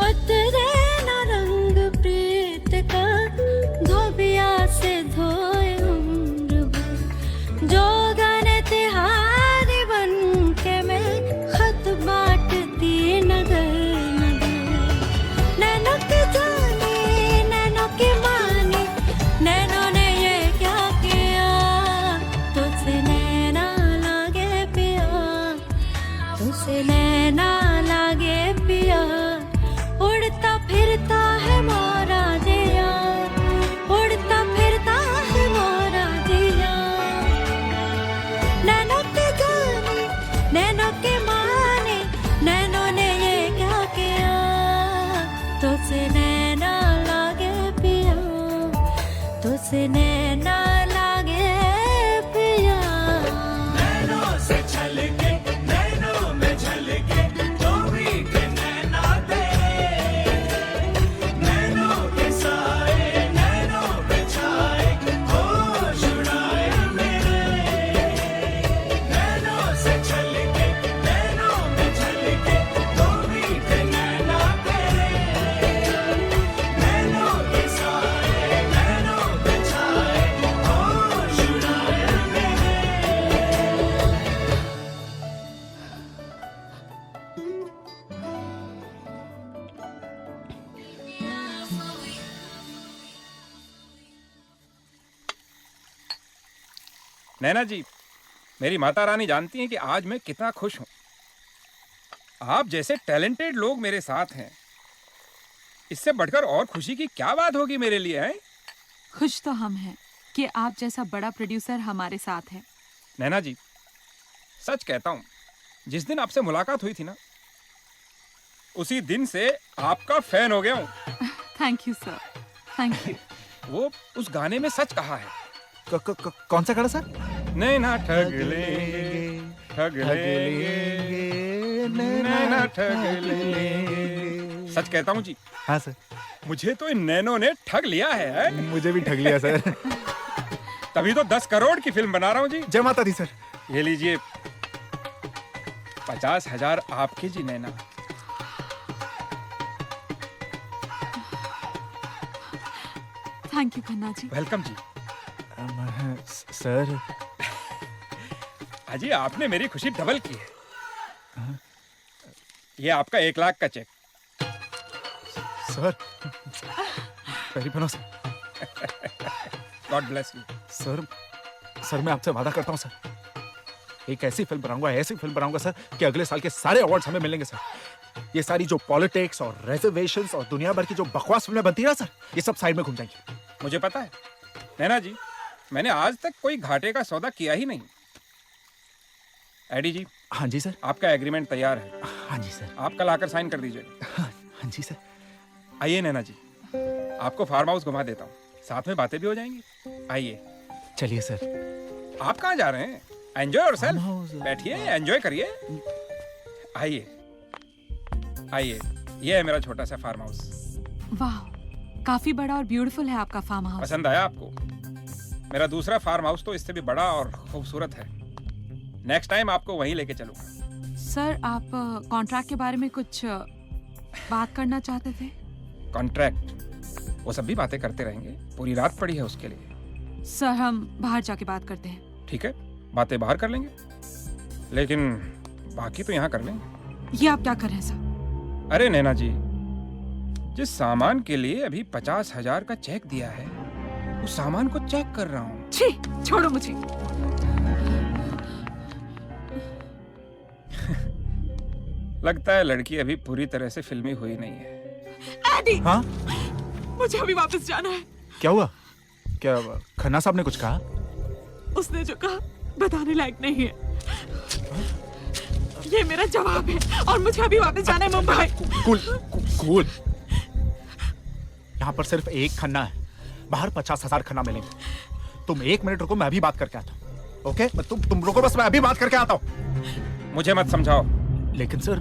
उतरे न रंग प्रीत का धोबिया से धोए उम्र भर, जो गाने तिहारी बन के मैं खत बांटती नगर नगर। नैनों की जानी नैनों की मानी, नैनों ने ये क्या किया, तुझसे नैना लागे पिया, तुझसे नैना लागे पिया। उड़ता फिरता है मोरा दिया, उड़ता फिरता है मोरा दिया। नैनों की जानी नैनों की मानी, नैनों ने ये क्या किया, तुझसे नैना लागे पिया, तुझसे नैना लागे पिया। नैनों से छलके नैनों में छलके दो मीठे नैना तेरे, नैनों के साए नैनों पे छाए होश उड़ाए मेरे। नैनों से छलके नैनों में छलके दो मीठे नैना तेरे, नैनों के साए नैनों पे छाए होश उड़ाए मेरे। नैना जी, मेरी माता रानी जानती हैं कि आज मैं कितना खुश हूं। आप जैसे टैलेंटेड लोग मेरे साथ हैं, इससे बढ़कर और खुशी की क्या बात होगी मेरे लिए, हैं? खुश तो हम हैं कि आप जैसा बड़ा प्रोड्यूसर हमारे साथ है। नैना जी, सच कहता हूं, जिस दिन आपसे मुलाकात हुई थी ना, उसी दिन से आपका फैन हो गया हूं। Thank you sir, thank you. वो उस गाने में सच कहा है। कौन सा गाना सर? नैना ठग लेंगे ठग लेंगे नैना ठग लेंगे। सच कहता हूँ जी। हाँ सर। मुझे तो इन नैनों ने ठग लिया है। मुझे भी ठग लिया सर। तभी तो 10 करोड़ की फिल्म बना रहा हूँ जी। जय माता दी सर। ये लीजिए 50,000 आपके जी Naina. Thank you Khanna ji. Welcome जी। सर अजी आपने मेरी खुशी डबल की है। ये आपका 1 लाख का चेक। सर पहली बनो sir. God bless you. Sir मैं आपसे वादा करता हूँ सर, एक ऐसी फिल्म बनाऊंगा सर कि अगले साल के सारे अवार्ड्स हमें मिलेंगे सर। ये सारी जो पॉलिटिक्स और रिजर्वेशंस और दुनिया भर की जो बकवास फिल्में बनती है ना सर, ये सब साइड में घूम जाएंगी। मुझे पता है नैना जी, मैंने आज तक कोई घाटे का सौदा किया ही नहीं। एडी जी। हाँ जी सर। आपका एग्रीमेंट तैयार है। हाँ जी सर। आप कल आकर साइन कर दीजिएगा। हाँ जी सर। आइए नैना जी, आपको फार्म हाउस घुमा देता हूँ, साथ में बातें भी हो जाएंगी। आइए। चलिए सर। आप कहाँ जा रहे हैं? Enjoy yourself. बैठिए, एंजॉय करिए। आइए आइए, ये है मेरा छोटा सा फार्म हाउस। वाह, काफी बड़ा और ब्यूटीफुल है आपका फार्म हाउस। पसंद आया आपको? मेरा दूसरा फार्म हाउस तो इससे भी बड़ा और खूबसूरत है। नेक्स्ट टाइम आपको वहीं लेके चलूंगा। सर आप कॉन्ट्रैक्ट के बारे में कुछ बात करना चाहते थे? कॉन्ट्रैक्ट? वो सब भी बातें करते रहेंगे, पूरी रात पड़ी है उसके लिए। सर हम बाहर जाके बात करते हैं। ठीक है, बातें बाहर कर लेंगे, लेकिन बाकी तो यहाँ कर लेंगे। ये आप क्या कर रहे हैं सर? अरे नैना जी, जिस सामान के लिए अभी 50,000 का चेक दिया है, उस सामान को चेक कर रहा हूँ। छी, छोड़ो मुझे। लगता है लड़की अभी पूरी तरह से फिल्मी हुई नहीं है। एडी! हाँ? मुझे अभी वापस जाना है। क्या हुआ? क्या खन्ना साहब ने कुछ कहा? उसने जो कहा बताने लायक नहीं है। ये मेरा जवाब है और मुझे अभी वापस जाना है मुंबई। कूल। यहाँ पर सिर्फ एक खन्ना है, बाहर 50,000 खन्ना मिलेंगे। तुम 1 मिनट रुको, मैं अभी बात करके आता हूँ। ओके? तुम रुको बस, मैं अभी बात करके आता हूँ। मुझे मत समझाओ। लेकिन सर,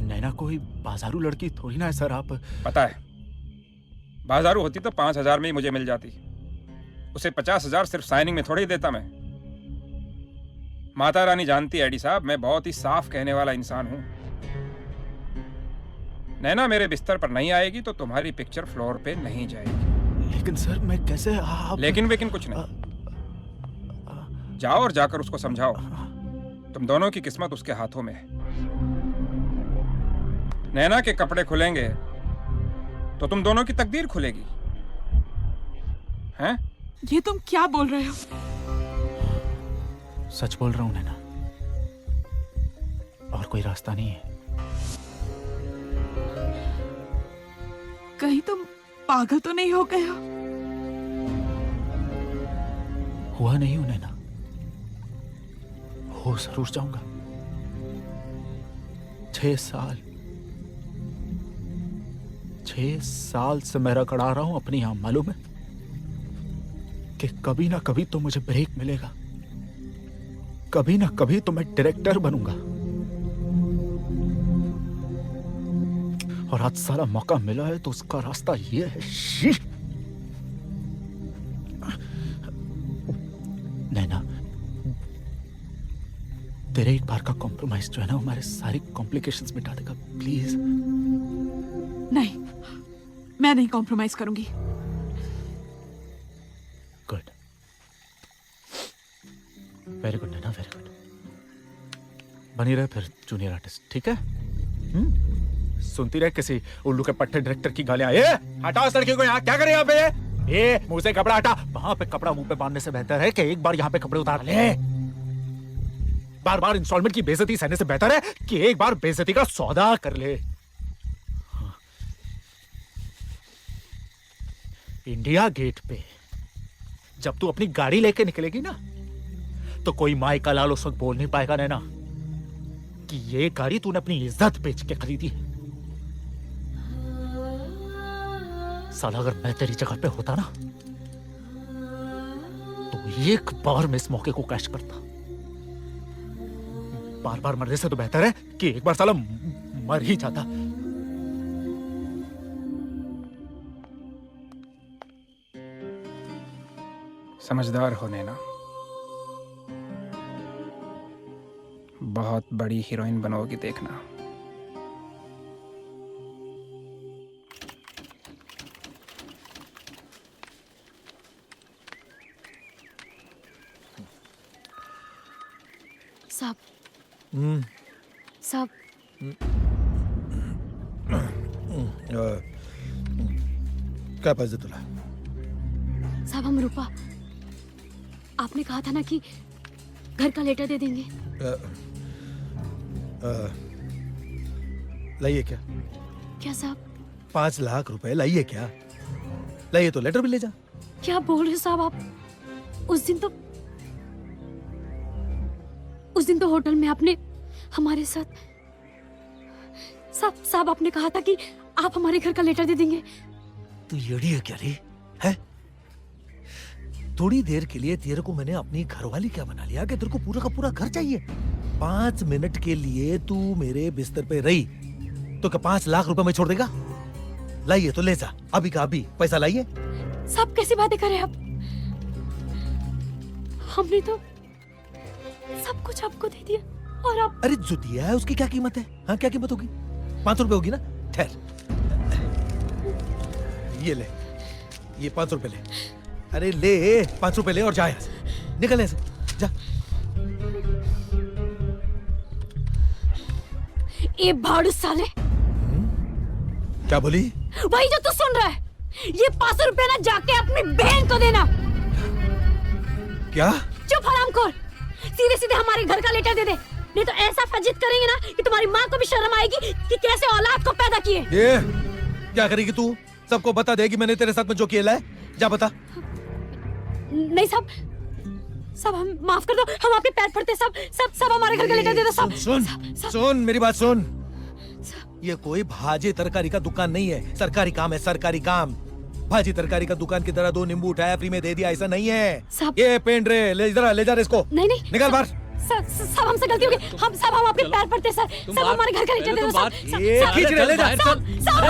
नैना कोई बाजारू लड़की थोड़ी ना है सर। आप पता है, बाजारू होती तो 5,000 में ही मुझे मिल जाती। उसे 50,000 सिर्फ साइनिंग में थोड़ी देता मैं। माता रानी जानती है एडी साहब, मैं बहुत ही साफ कहने वाला इंसान हूं। नैना मेरे बिस्तर पर नहीं आएगी तो तुम्हारी पिक्चर फ्लोर पे नहीं जाएगी। लेकिन सर मैं कैसे? लेकिन कुछ नहीं। जाओ और जाकर उसको समझाओ तुम दोनों की किस्मत उसके हाथों में है। नैना के कपड़े खुलेंगे तो तुम दोनों की तकदीर खुलेगी। हैं? ये तुम क्या बोल रहे हो? सच बोल रहा हूं नैना, और कोई रास्ता नहीं है। कहीं तुम पागल तो नहीं हो गए हो? हुआ नहीं हूं नैना, हो जरूर जाऊंगा। 6 साल से मैं रगड़ा रहा हूं अपनी यहां, मालूम है कि कभी ना कभी तो मुझे ब्रेक मिलेगा, कभी ना कभी तो मैं डायरेक्टर बनूंगा। और आज सारा मौका मिला है तो उसका रास्ता ये है। नैना, तेरे एक बार का कॉम्प्रोमाइज जो है ना, हमारे सारी कॉम्प्लिकेशंस मिटा देगा, प्लीज। नहीं, मैं नहीं कॉम्प्रोमाइज करूंगी। गुड, वेरी गुड नैना, वेरी गुड। बनी रहे फिर जूनियर आर्टिस्ट, ठीक है? सुनती रहे किसी उल्लू के पट्टे डायरेक्टर की गालियां। ए, हटाओ इस लड़की को यहाँ, क्या करे यहाँ पे? ए, मुंह से कपड़ा हटा। वहां पे कपड़ा मुंह पे बांधने से बेहतर है कि एक बार यहाँ पे कपड़े उतार ले। बार बार इंस्टॉलमेंट की बेइज्जती सहने से बेहतर है कि एक बार बेइज्जती का सौदा कर ले। इंडिया गेट पे जब तू अपनी गाड़ी लेके निकलेगी ना, तो कोई माई का लाल उस वक्त बोल नहीं पाएगा नैना कि ये गाड़ी तूने अपनी इज्जत बेच के खरीदी है। साला, अगर मैं तेरी जगह पे होता ना तो एक बार मैं इस मौके को कैच करता। बार बार मरने से तो बेहतर है कि एक बार साला मर ही जाता। समझदार हो नैना, बहुत बड़ी हीरोइन बनोगी देखना। साहब, साहब, क्या पाहिजे तुला? साहब हम रूपा, आपने कहा था ना कि घर का लेटर दे देंगे। लाइए क्या? क्या साहब? 5 लाख रुपए लाइए क्या? लाइए तो लेटर भी ले जा। क्या बोल रहे साहब आप? उस दिन तो होटल में आपने हमारे साथ साहब आपने कहा था कि आप हमारे घर का लेटर दे देंगे। तू येड़ी है क्या रे? है? थोड़ी देर के लिए तेरे को मैंने अपनी घरवाली क्या बना लिया कि तेरे को पूरा का पूरा घर चाहिए? 5 मिनट के लिए तू मेरे बिस्तर पे रही तो क्या 5 लाख रुपए में छोड़ देगा? लाइए तो ले जा, अभी का अभी पैसा लाइए। साहब कैसी बातें कर रहे हैं आप? हमने तो सब कुछ आपको दे दिया और आप। अरे जो दिया है उसकी क्या कीमत है? हाँ, क्या कीमत होगी? 500 रुपए होगी ना? ठहर, ये ले, ये 500 रुपए ले। अरे ले 500 रुपए ले और जा यहाँ से, निकल ऐसे, जा। ये भाड़ू साले। क्या बोली? वही जो तू सुन रहा है। ये 500 रुपए ना जाके अपनी बहन को देना। क्या? चुप हरामखोर, सीधे सीधे हमारे घर का लेटर दे दे, नहीं तो ऐसा फजित करेंगे ना कि तुम्हारी माँ को भी शर्म आएगी कि कैसे औलाद को पैदा किए। ये क्या करेगी तू? सबको बता देगी मैंने तेरे साथ में जो किया है। जा बता। नहीं सब हम माफ कर दो, हम आपके पैर पड़ते। सब हमारे घर का लेटर दे दो। सब सुन मेरी बात सुन। ये कोई भाजी तरकारी का दुकान नहीं है, सरकारी काम है, सरकारी काम। भाजी तरकारी का दुकान की तरह 2 नींबू उठाया फ्री में दे दिया, ऐसा नहीं है। ये पेन रे, ले जा इसको। नहीं निकल बाहर। सब हमसे गलती हो गई। हम आपके पैर पड़ते सर। सब हमारे घर का लेटर दे दो। खींच ले जा। सब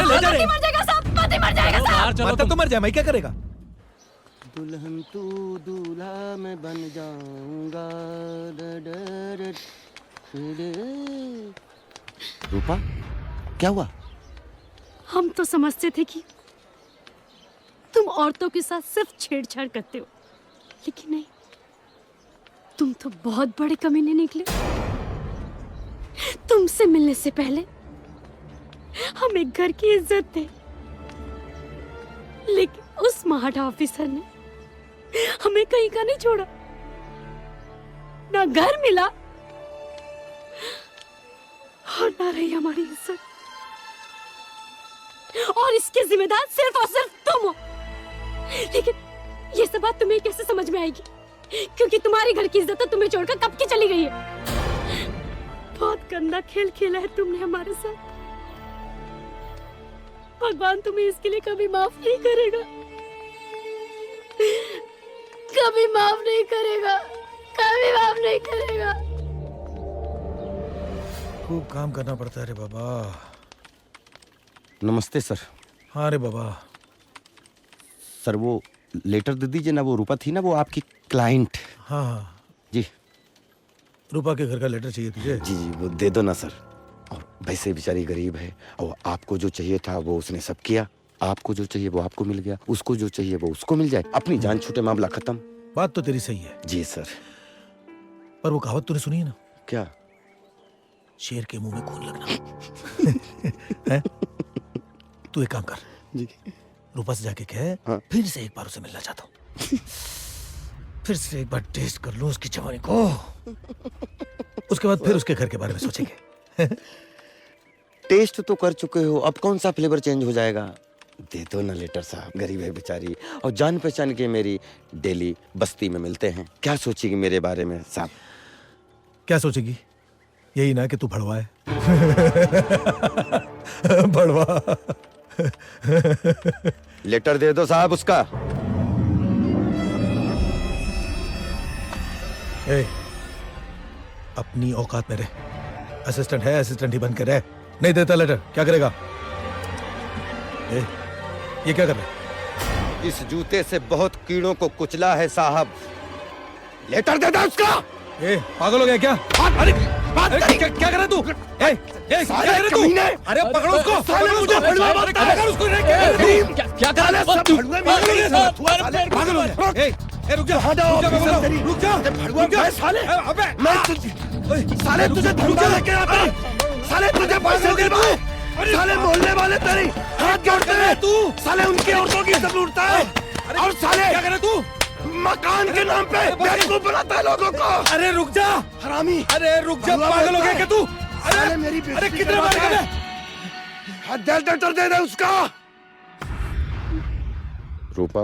मर जाएगा, सब पति मर जाएगा। सब तो मर जाए, मैं क्या करेगा? दुल्हन तू दूल्हा मैं बन जाऊंगा। रूपा, क्या हुआ? हम तो समझते थे कि तुम औरतों के साथ सिर्फ छेड़छाड़ करते हो, लेकिन नहीं, तुम तो बहुत बड़े कमीने निकले। तुमसे मिलने से पहले हम एक घर की इज्जत थे, लेकिन उस महाडा ऑफिसर ने हमें कहीं का नहीं छोड़ा। ना घर मिला और ना रही हमारी इज्जत। और इसके जिम्मेदार सिर्फ और सिर्फ तुम हो। लेकिन ये सब बात तुम्हें कैसे समझ में आएगी? क्योंकि तुम्हारी घर की इज्जत तो तुम्हें छोड़कर कब की चली गई है। बहुत गंदा खेल खेला है तुमने हमारे साथ। भगवान तुम्हें इसके लिए कभी माफ नहीं करेगा, कभी माफ नहीं करेगा, कभी माफ नहीं करेगा। खूब काम करना पड़ता है रे बाबा। नमस्ते सर। हाँ रे बाबा। सर वो लेटर दे दीजिए ना, वो रूपा थी ना, वो आपकी क्लाइंट। हाँ जी। रूपा के घर का लेटर चाहिए तुझे? जी वो दे दो ना सर। और वैसे बेचारी गरीब है, और आपको जो चाहिए था वो उसने सब किया। आपको जो चाहिए वो आपको मिल गया, उसको जो चाहिए वो उसको मिल जाए। अपनी जान छूटे, मामला खत्म। बात तो तेरी सही है। जी सर। पर वो कहावत तूने सुनी है ना? क्या? शेर के मुंह में खून लगना। है? तू एक काम कर जी, रूपा से जाके कह, फिर से एक बार उसे मिलना चाहता हूँ। फिर से एक बार टेस्ट कर लूं उसकी जवानी को। उसके बाद फिर उसके घर के बारे में सोचेंगे। टेस्ट तो कर चुके हो, अब कौन सा फ्लेवर चेंज हो जाएगा? दे दो ना लेटर साहब, गरीब है बेचारी, और जान पहचान के मेरी डेली बस्ती में मिलते हैं। क्या सोचेगी मेरे बारे में साहब? क्या सोचेगी? यही ना कि तू भड़वा है। भड़वा। लेटर दे दो साहब उसका। ए, अपनी औकात में रह। असिस्टेंट है, असिस्टेंट ही बन के रह। नहीं देता लेटर, क्या करेगा? ए, ये क्या कर रहा है? इस जूते से बहुत कीड़ों को कुचला है साहब। लेटर दे दो उसका। ए, पागल हो गया क्या? अरे क्या कर रहा तू? क्या कर रहा तू? अरे पकड़ो उसको। साले मुझे भड़वा मत कर। पकड़ उसको। क्या कर रहा है? पागल हो गया। ए, रुक जा। रुक जा। भड़वा मैं साले। अबे मैं साले तुझे धमका लेके आता हूं। साले तुझे पैसे दे दूं। साले मोहल्ले वाले तेरी हाथ जोड़ते हैं। तू साले उनकी औरतों की इज्जत लूटता है। और साले क्या कर रहा तू? मकान के नाम पे बेवकूफ बनाता है लोगों को। अरे रुक जा हरामी। अरे रुक जा, पागल हो गया क्या तू? अरे मेरी अरे कितने बार कर लेटर दे दे उसका। रूपा,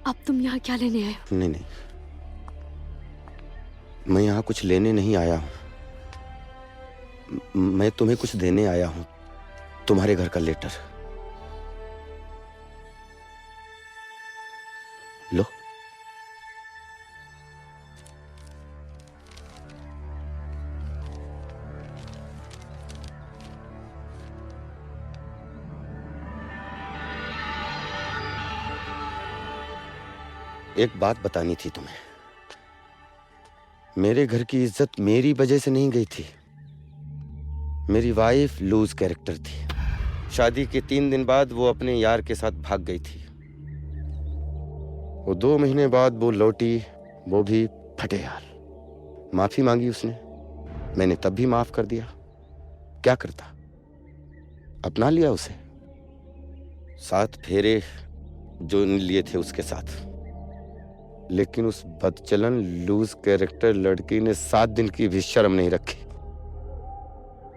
अब तुम यहाँ क्या लेने आए हो? नहीं, मैं यहाँ कुछ लेने नहीं आया हूँ। मैं तुम्हें कुछ देने आया हूँ, तुम्हारे घर का लेटर। लो। एक बात बतानी थी तुम्हें। मेरे घर की इज्जत मेरी वजह से नहीं गई थी। मेरी वाइफ लूज कैरेक्टर थी। शादी के 3 दिन बाद वो अपने यार के साथ भाग गई थी। वो 2 महीने बाद वो लौटी, वो भी फटे यार। माफी मांगी उसने, मैंने तब भी माफ कर दिया। क्या करता, अपना लिया उसे। 7 फेरे जो लिए थे उसके साथ। लेकिन उस बदचलन लूज कैरेक्टर लड़की ने 7 दिन की भी शर्म नहीं रखी।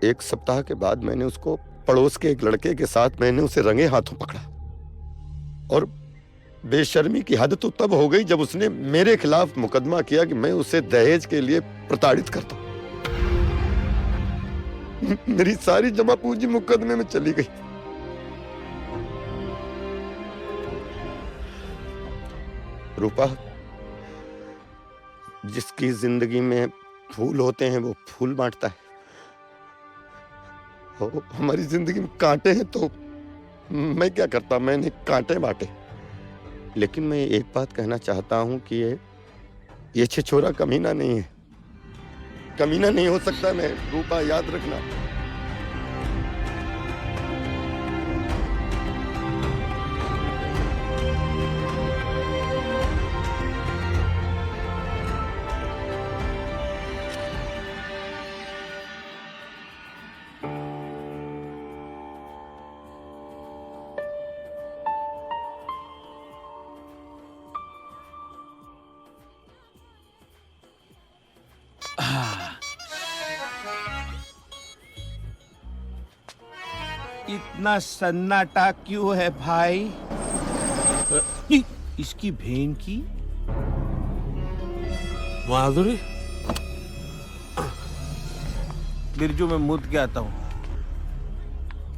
1 सप्ताह के बाद मैंने उसको पड़ोस के एक लड़के के साथ मैंने उसे रंगे हाथों पकड़ा। और बेशर्मी की हद तो तब हो गई जब उसने मेरे खिलाफ मुकदमा किया कि मैं उसे दहेज के लिए प्रताड़ित करता हूं। मेरी सारी जमा पूंजी मुकदमे में चली गई। रूपा, जिसकी जिंदगी में फूल होते हैं वो फूल बांटता है। हमारी जिंदगी में कांटे हैं तो मैं क्या करता, मैंने कांटे बांटे। लेकिन मैं एक बात कहना चाहता हूं कि ये छिछोरा कमीना नहीं है। कमीना नहीं हो सकता मैं, रूपा याद रखना। इतना सन्नाटा क्यों है भाई? इसकी बहन की माधुरी, बिरजू में मुद के आता हूँ।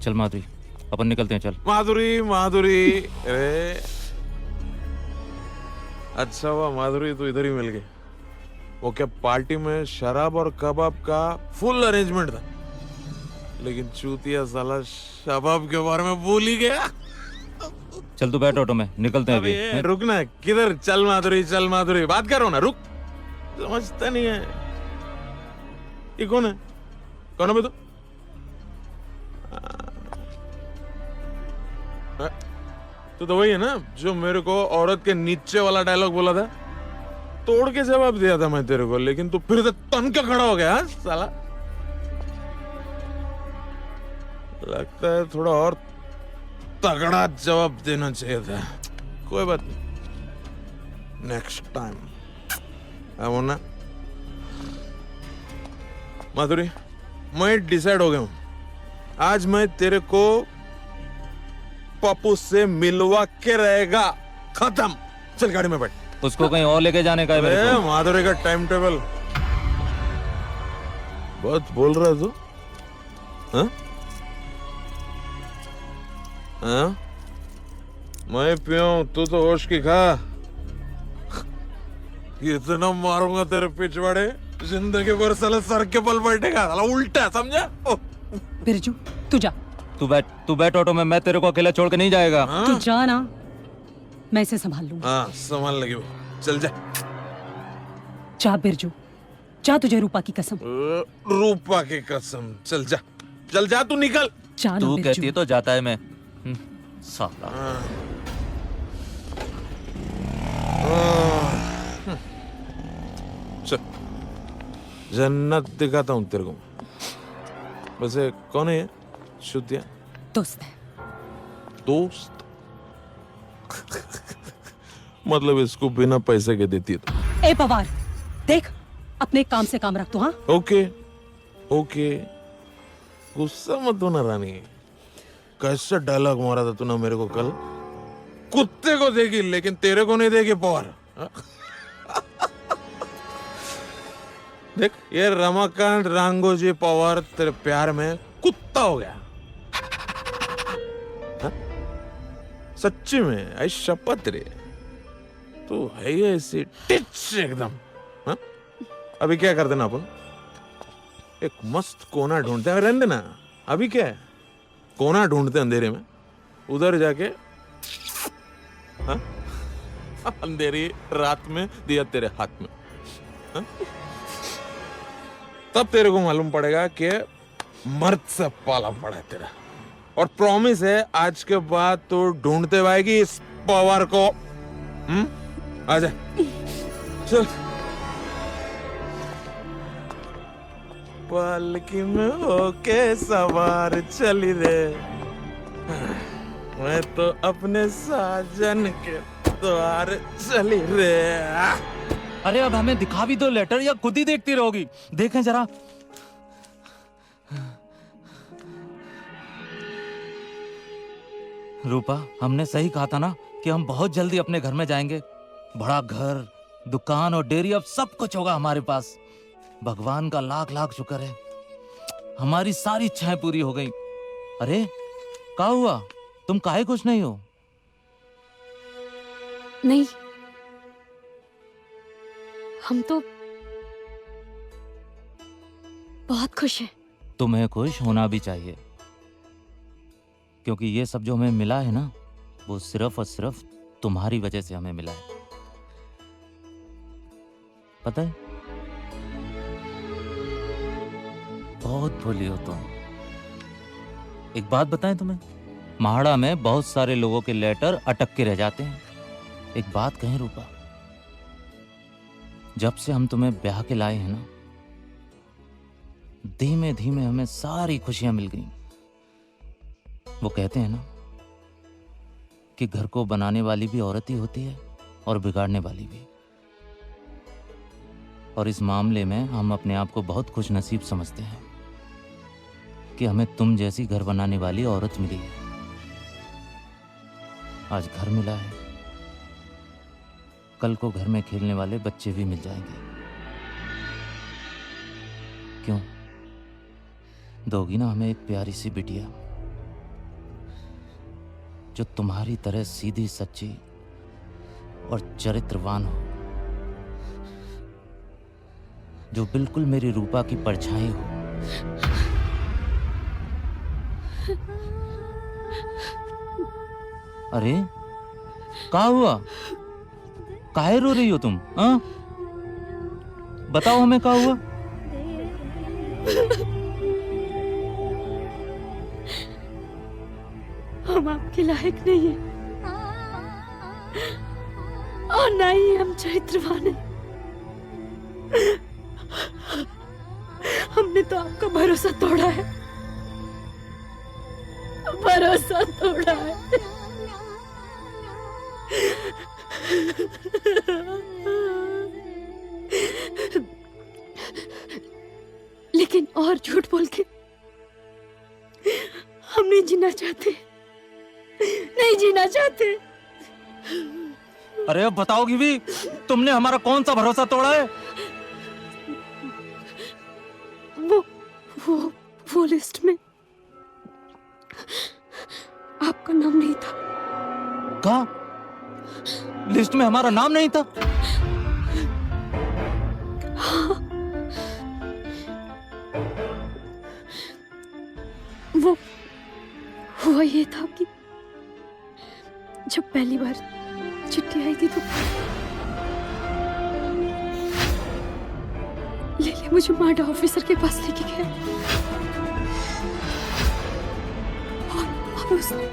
चल माधुरी, अपन निकलते हैं, चल। माधुरी माधुरी, अरे अच्छा हुआ माधुरी तू इधर ही मिल गई। वो क्या पार्टी में शराब और कबाब का फुल अरेंजमेंट था, लेकिन चूतिया साला शबाब के बारे में भूल ही गया। चल तू बैठ ऑटो में, निकलते हैं अभी। रुक ना, किधर? चल माधुरी, चल माधुरी, बात करो ना, रुक। समझता नहीं है। ये कौन है? कौन है तू? तो वही है ना जो मेरे को औरत के नीचे वाला डायलॉग बोला था। तोड़ के जवाब दिया था मैं तेरे को, लेकिन तू फिर से तन के खड़ा हो गया। हाँ साला, लगता है थोड़ा और तगड़ा जवाब देना चाहिए था। कोई बात नहीं, नेक्स्ट टाइम। अब ना माधुरी, मैं डिसाइड हो गया हूं। आज मैं तेरे को पप्पू से मिलवा के रहेगा। खत्म। चल गाड़ी में बैठ। उसको कहीं और लेके जाने का है मेरे को। माधुरी का टाइम टेबल बहुत बोल रहा है तू। हाँ? हाँ? मैं पियूं, तू तो होश की खा। इतना मारूंगा तेरे पिछवाड़े, जिंदगी भर साला सर के बल बैठेगा। साला उल्टा, समझा? बिरजू तू जा। तू बैठ ऑटो में, मैं तेरे को अकेला छोड़ के नहीं जाएगा। तू जा ना, मैं इसे संभाल लूंगा। हाँ संभाल लगी वो। चल जा। जा बिरजू जा, तुझे रूपा की कसम। रूपा की कसम। चल जा, चल जा, तू निकल। तू कहती है तो जाता है मैं। साला। चल, जन्नत दिखाता हूँ तेरे को। वैसे कौन है ये शुद्धिया? दोस्त है। दोस्त? मतलब इसको बिना पैसे के देती है तो? ए पवार, देख अपने काम से काम रख तू। हाँ ओके ओके, गुस्सा मत होना रानी। कैसा डायलॉग मारा था तूने मेरे को कल। कुत्ते को देगी लेकिन तेरे को नहीं देगी पवार। देख, ये रमाकांत रांगोजी पवार तेरे प्यार में कुत्ता हो गया। हा? सच्ची में, आई शपथ रे, तू है ही ऐसी टिच एकदम। हा? अभी क्या कर देना अपन, एक मस्त कोना ढूंढते हैं। रहने देना, अभी क्या है, कोना ढूंढते अंधेरे में, उधर जाके अंधेरी रात में दिया तेरे हाथ में, हा? तब तेरे को मालूम पड़ेगा कि मर्द से पाला पड़ा है तेरा। और प्रॉमिस है आज के बाद तो ढूंढते आएगी इस पावर को। आजा चल। पालकी में होके सवार चली रे, मैं तो अपने साजन के द्वार चली रे। अरे अब हमें दिखा भी दो लेटर या खुद ही देखती रहोगी? देखें जरा। रूपा, हमने सही कहा था ना कि हम बहुत जल्दी अपने घर में जाएंगे। बड़ा घर, दुकान और डेयरी, अब सब कुछ होगा हमारे पास। भगवान का लाख लाख शुक्र है, हमारी सारी इच्छाएं पूरी हो गई। अरे क्या हुआ, तुम काहे खुश नहीं हो? नहीं, हम तो बहुत खुश हैं। तुम्हें खुश होना भी चाहिए, क्योंकि ये सब जो हमें मिला है ना, वो सिर्फ और सिर्फ तुम्हारी वजह से हमें मिला है। पता है, बहुत भोली हो तुम। एक बात बताएं तुम्हें, महाड़ा में बहुत सारे लोगों के लेटर अटक के रह जाते हैं। एक बात कहें रूपा, जब से हम तुम्हें ब्याह के लाए हैं ना, धीमे धीमे हमें सारी खुशियां मिल गई। वो कहते हैं ना कि घर को बनाने वाली भी औरत ही होती है और बिगाड़ने वाली भी। और इस मामले में हम अपने आप को बहुत खुश नसीब समझते हैं कि हमें तुम जैसी घर बनाने वाली औरत मिली है। आज घर मिला है, कल को घर में खेलने वाले बच्चे भी मिल जाएंगे। क्यों दोगी ना हमें एक प्यारी सी बिटिया, जो तुम्हारी तरह सीधी सच्ची और चरित्रवान हो, जो बिल्कुल मेरी रूपा की परछाई हो। अरे क्या हुआ, काहे रो रही हो तुम? हाँ बताओ हमें क्या हुआ? हम आपके लायक नहीं हैं और ना ही हम चरित्रवान हैं। हमने तो आपका भरोसा तोड़ा है, भरोसा तोड़ा है। लेकिन और झूठ बोल के हम नहीं जीना चाहते, नहीं जीना चाहते। अरे अब बताओगी भी, तुमने हमारा कौन सा भरोसा तोड़ा है? वो लिस्ट में आपका नाम नहीं था। कहा लिस्ट में हमारा नाम नहीं था? हाँ। वो हुआ ये था कि जब पहली बार चिट्ठी आई थी तो ले मुझे मार्डा ऑफिसर के पास लेके गया और उसने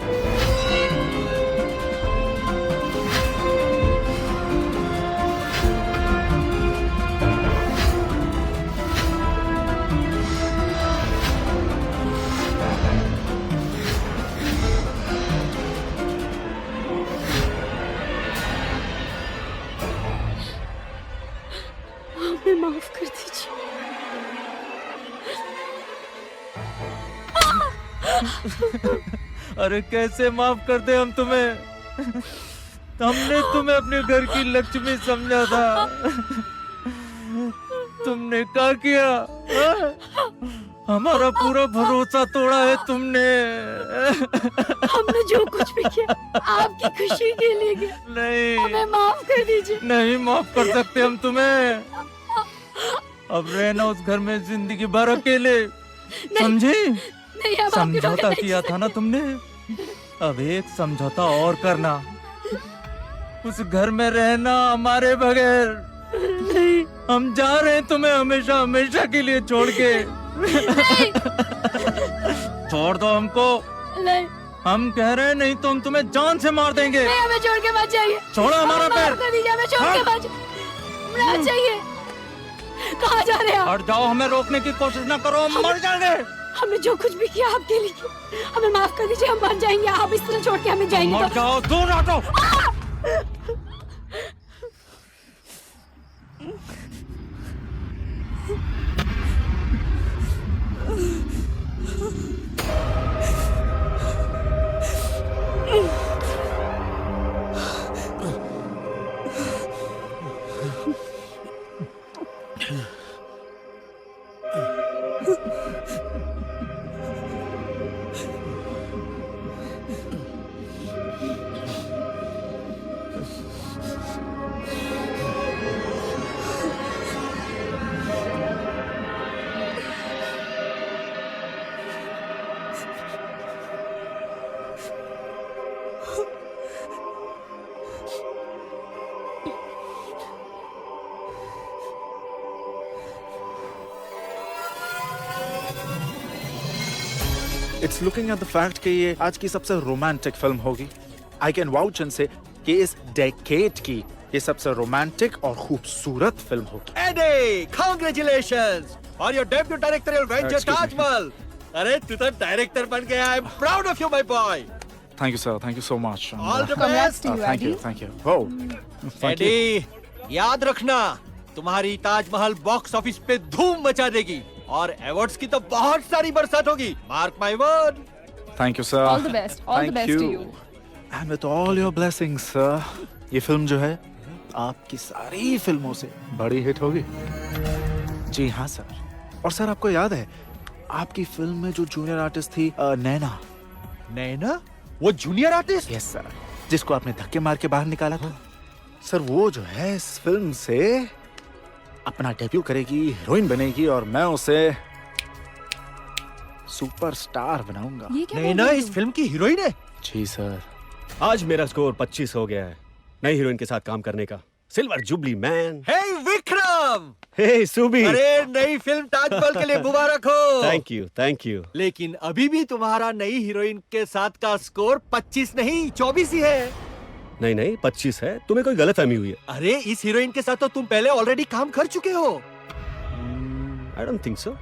माफ कर दीजिए। अरे कैसे माफ कर दे हम तुम्हें? हमने तुम्हें अपने घर की लक्ष्मी समझा था, तुमने क्या किया? हमारा पूरा भरोसा तोड़ा है तुमने। हमने जो कुछ भी किया आपकी खुशी के लिए किया। नहीं, हमें माफ कर दीजिए। नहीं माफ कर सकते हम तुम्हें। अब रहना उस घर में जिंदगी भर अकेले, समझी? समझौता किया था ना तुमने, अब एक समझौता और करना। उस घर में रहना हमारे बगैर। नहीं, हम जा रहे हैं तुम्हें हमेशा हमेशा के लिए छोड़ के। छोड़ दो हमको। नहीं, हम कह रहे हैं नहीं तो हम तुम्हें जान से मार देंगे। नहीं, हमें छोड़ के मत जाइए। छोड़ो हमारा माफ पैर। कर दीजिए, हमें छोड़ के मत चाहिए। कहाँ जा रहे हैं आप? हट जाओ, हमें रोकने की कोशिश ना करो, हम मर जाएंगे। हमने जो कुछ भी किया आपके लिए, हमें माफ कर दीजिए, हम मर जाएंगे। आप इस तरह छोड़ के हमें जाएंगे मर जाओ, दूर हटो। It's looking at the fact कि ये आज की सबसे रोमांटिक फिल्म होगी। आई कैन वाउच एंड से कि इस डेकेड की ये सबसे रोमांटिक और खूबसूरत फिल्म होगी। Eddie, congratulations on your debut directorial venture Excuse me. Taj Mahal. अरे तू तो डायरेक्टर बन गया। I am proud of you my boy. Thank you sir, thank you so much. All the best. Thank you. Oh, thank you. Eddie, याद रखना तुम्हारी Taj Mahal box office पे धूम मचा देगी और अवार्ड्स की तो बहुत सारी बरसात होगी। Mark my word. Thank you sir. All the best. All the best to you. And with all your blessings sir, ये फिल्म जो है आपकी सारी फिल्मों से बड़ी हिट होगी। जी हाँ सर। और सर आपको याद है आपकी फिल्म में जो जूनियर आर्टिस्ट थी नैना? नैना? वो जूनियर आर्टिस्ट? यस सर, जिसको आपने धक्के मार के बाहर निकाला था। सर वो जो है इस फिल्म से अपना डेब्यू करेगी, हीरोइन बनेगी और मैं उसे सुपरस्टार बनाऊंगा। नैना इस फिल्म की हीरोइन है? जी सर। आज मेरा स्कोर 25 हो गया है नई हीरोइन के साथ काम करने का। Silver jubilee man. Hey Vikram! Hey Subi! अरे नई फिल्म ताजमहल के लिए मुबारक हो। Thank you, thank you. लेकिन अभी भी तुम्हारा नई हीरोइन के साथ का स्कोर 25 नहीं 24 ही है। नहीं नहीं 25 है, तुम्हें कोई गलतफहमी हुई है। अरे इस हीरोइन के साथ तो तुम पहले ऑलरेडी काम कर चुके हो। I don't think so.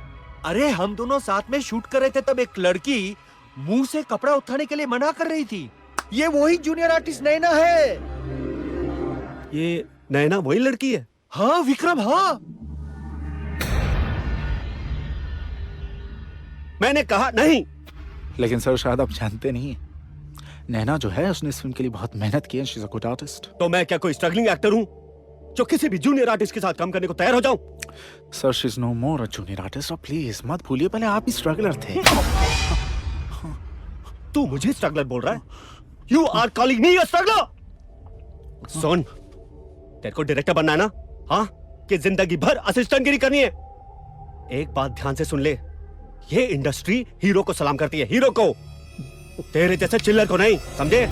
अरे हम दोनों साथ में शूट कर रहे थे तब एक लड़की मुंह से कपड़ा उठाने के लिए मना कर रही थी। ये वही जूनियर आर्टिस्ट नैना है। ये नैना वही लड़की है? हाँ विक्रम, हाँ। मैंने कहा नहीं। लेकिन सर शायद आप जानते नहीं हैं, नैना जो है उसने इस फिल्म के लिए बहुत मेहनत की है। She is a good artist. तो मैं क्या कोई स्ट्रगलिंग एक्टर हूँ जो किसी भी जूनियर आर्टिस्ट के साथ काम करने को तैयार हो जाऊं? Sir she is no more a junior artist. Please मत भूलिए, पहले आप ही स्ट्रगलर थे। तू मुझे स्ट्रगलर बोल रहा है? You are calling me a struggler? सुन, तेरे को डायरेक्टर बनना है ना? हाँ, कि जिंदगी भर असिस्टेंट गिरी करनी है? एक बात ध्यान से सुन ले, ये इंडस्ट्री हीरो को सलाम करती है, हीरो को, तेरे जैसे चिल्लर को नहीं, समझे?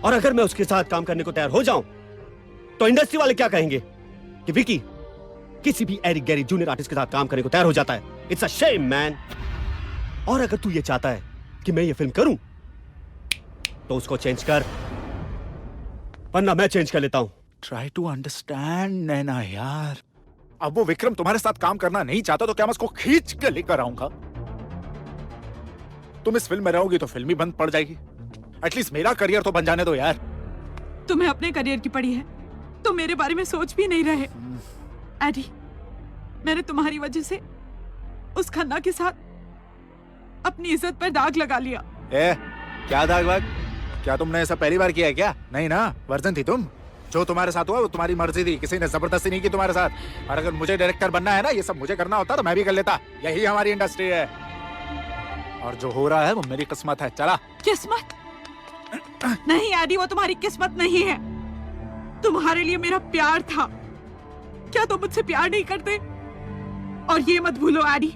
और अगर मैं उसके साथ काम करने को तैयार हो जाऊं तो इंडस्ट्री वाले क्या कहेंगे कि विकी किसी भी एरिक गैरी जूनियर आर्टिस्ट के साथ काम करने को तैयार हो जाता है। It's a shame man. और अगर तू ये चाहता है कि मैं ये फिल्म करूं तो उसको चेंज कर, वरना मैं चेंज कर लेता हूं। ट्राई टू अंडरस्टैंड नैना यार। अब वो विक्रम तुम्हारे साथ काम करना नहीं चाहता तो क्या मैं उसको खींच के लेकर आऊंगा? तुम इस फिल्म में रहोगी तो फिल्म ही बंद पड़ जाएगी। एटलीस्ट मेरा करियर तो बन जाने दो यार। तुम्हें अपने करियर की पड़ी है तो मेरे बारे में सोच भी नहीं रहे। एडी, मैंने तुम्हारी वजह से उस खन्ना के साथ अपनी इज्जत पर दाग लगा लिया। क्या दाग वाग? क्या तुमने ऐसा पहली बार किया है क्या? नहीं ना, वर्जन थी तुम। जो तुम्हारे साथ हुआ वो तुम्हारी मर्जी थी, किसी ने जबरदस्ती नहीं की तुम्हारे साथ। और अगर मुझे डायरेक्टर बनना है ना, ये सब मुझे करना होता तो मैं भी कर लेता। यही हमारी इंडस्ट्री है और जो हो रहा है वो मेरी किस्मत है। चला। किस्मत नहीं एडी, वो तुम्हारी किस्मत नहीं है। तुम्हारे लिए मेरा प्यार था। क्या तुम मुझसे प्यार नहीं करते? और ये मत भूलो एडी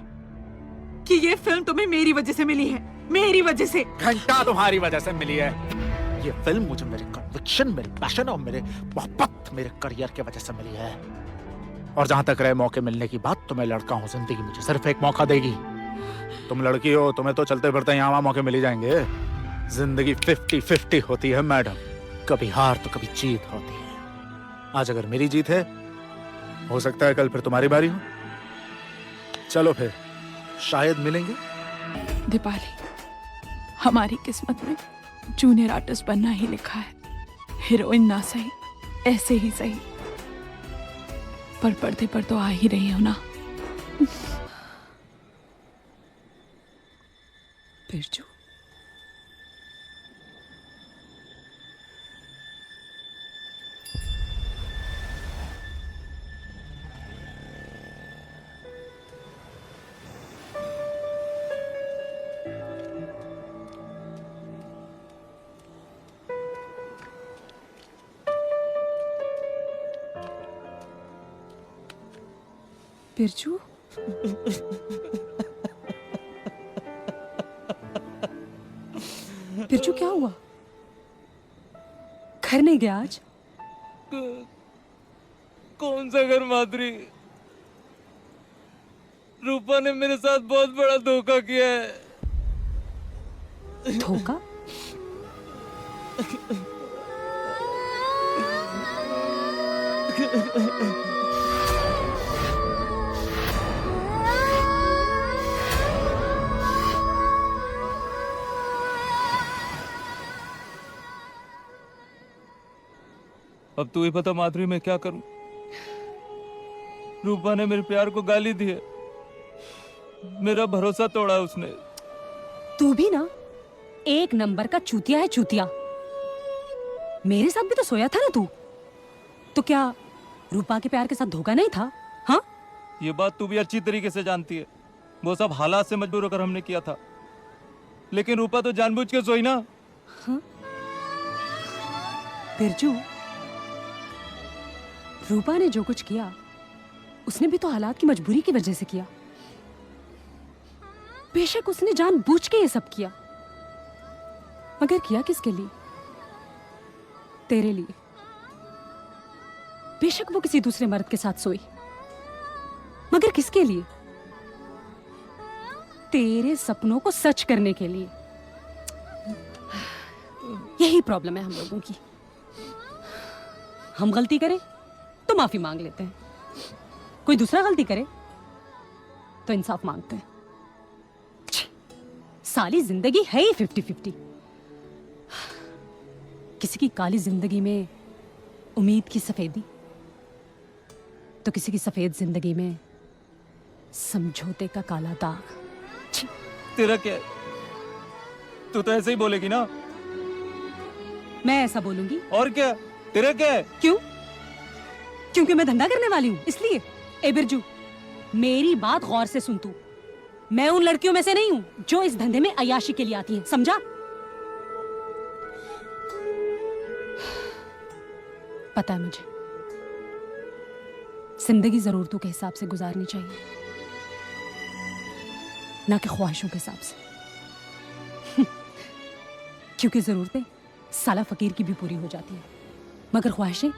कि ये फिल्म तुम्हें मेरी वजह से मिली है, मेरी वजह से। घंटा तुम्हारी वजह से मिली है। ये फिल्म मुझे मेरे कन्विक्शन, मेरे पैशन और मेरे मोहब्बत, मेरे करियर की वजह से मिली है। और जहां तक रहे मौके मिलने की बात, तो मैं लड़का हूं, जिंदगी मुझे सिर्फ एक मौका देगी। तुम लड़की हो, तुम्हें तो चलते फिरते यहाँ वहां मौके मिल ही जाएंगे। जिंदगी 50-50 होती है मैडम, कभी हार तो कभी जीत होती है। आज अगर मेरी जीत है, हो सकता है कल फिर तुम्हारी बारी हो। चलो फिर शायद मिलेंगे। दीपाली, हमारी किस्मत में जूनियर आर्टिस्ट बनना ही लिखा है। हीरोइन ना सही, ऐसे ही सही, पर पर्दे पर तो आ ही रही हो ना। बिरजू, बिरजू, बिरजू क्या हुआ? घर नहीं गया आज? कौन सा घर माधुरी? रूपा ने मेरे साथ बहुत बड़ा धोखा किया है। धोखा? अब तू ही बता माधुरी, मैं क्या करूं? रूपा ने मेरे प्यार को गाली दी है, मेरा भरोसा तोड़ा उसने। तू भी ना एक नंबर का चूतिया है, चूतिया। मेरे साथ भी तो सोया था ना तू, तो क्या रूपा के प्यार के साथ धोखा नहीं था? हाँ, ये बात तू भी अच्छी तरीके से जानती है। वो सब हालात से मजबूर होकर हमने किया था, लेकिन रूपा तो जानबूझ के सोई ना। हाँ? बिरजू, रूपा ने जो कुछ किया, उसने भी तो हालात की मजबूरी की वजह से किया। बेशक उसने जानबूझ के ये सब किया, मगर किया किसके लिए? तेरे लिए। बेशक वो किसी दूसरे मर्द के साथ सोई, मगर किसके लिए? तेरे सपनों को सच करने के लिए। यही प्रॉब्लम है हम लोगों की। हम गलती करें तो माफी मांग लेते हैं, कोई दूसरा गलती करे तो इंसाफ मांगते हैं। साली जिंदगी है ही 50-50। किसी की काली जिंदगी में उम्मीद की सफेदी, तो किसी की सफेद जिंदगी में समझौते का काला दाग। तेरा क्या है? तू तो ऐसे ही बोलेगी ना? मैं ऐसा बोलूंगी? और क्या? तेरा क्या है? क्यों? क्योंकि मैं धंधा करने वाली हूं, इसलिए। ए बिरजू, मेरी बात गौर से सुन तू। मैं उन लड़कियों में से नहीं हूं जो इस धंधे में अय्याशी के लिए आती हैं, समझा? पता है मुझे, जिंदगी जरूरतों के हिसाब से गुजारनी चाहिए, ना कि ख्वाहिशों के हिसाब से। क्योंकि जरूरतें साला फकीर की भी पूरी हो जाती है, मगर ख्वाहिशें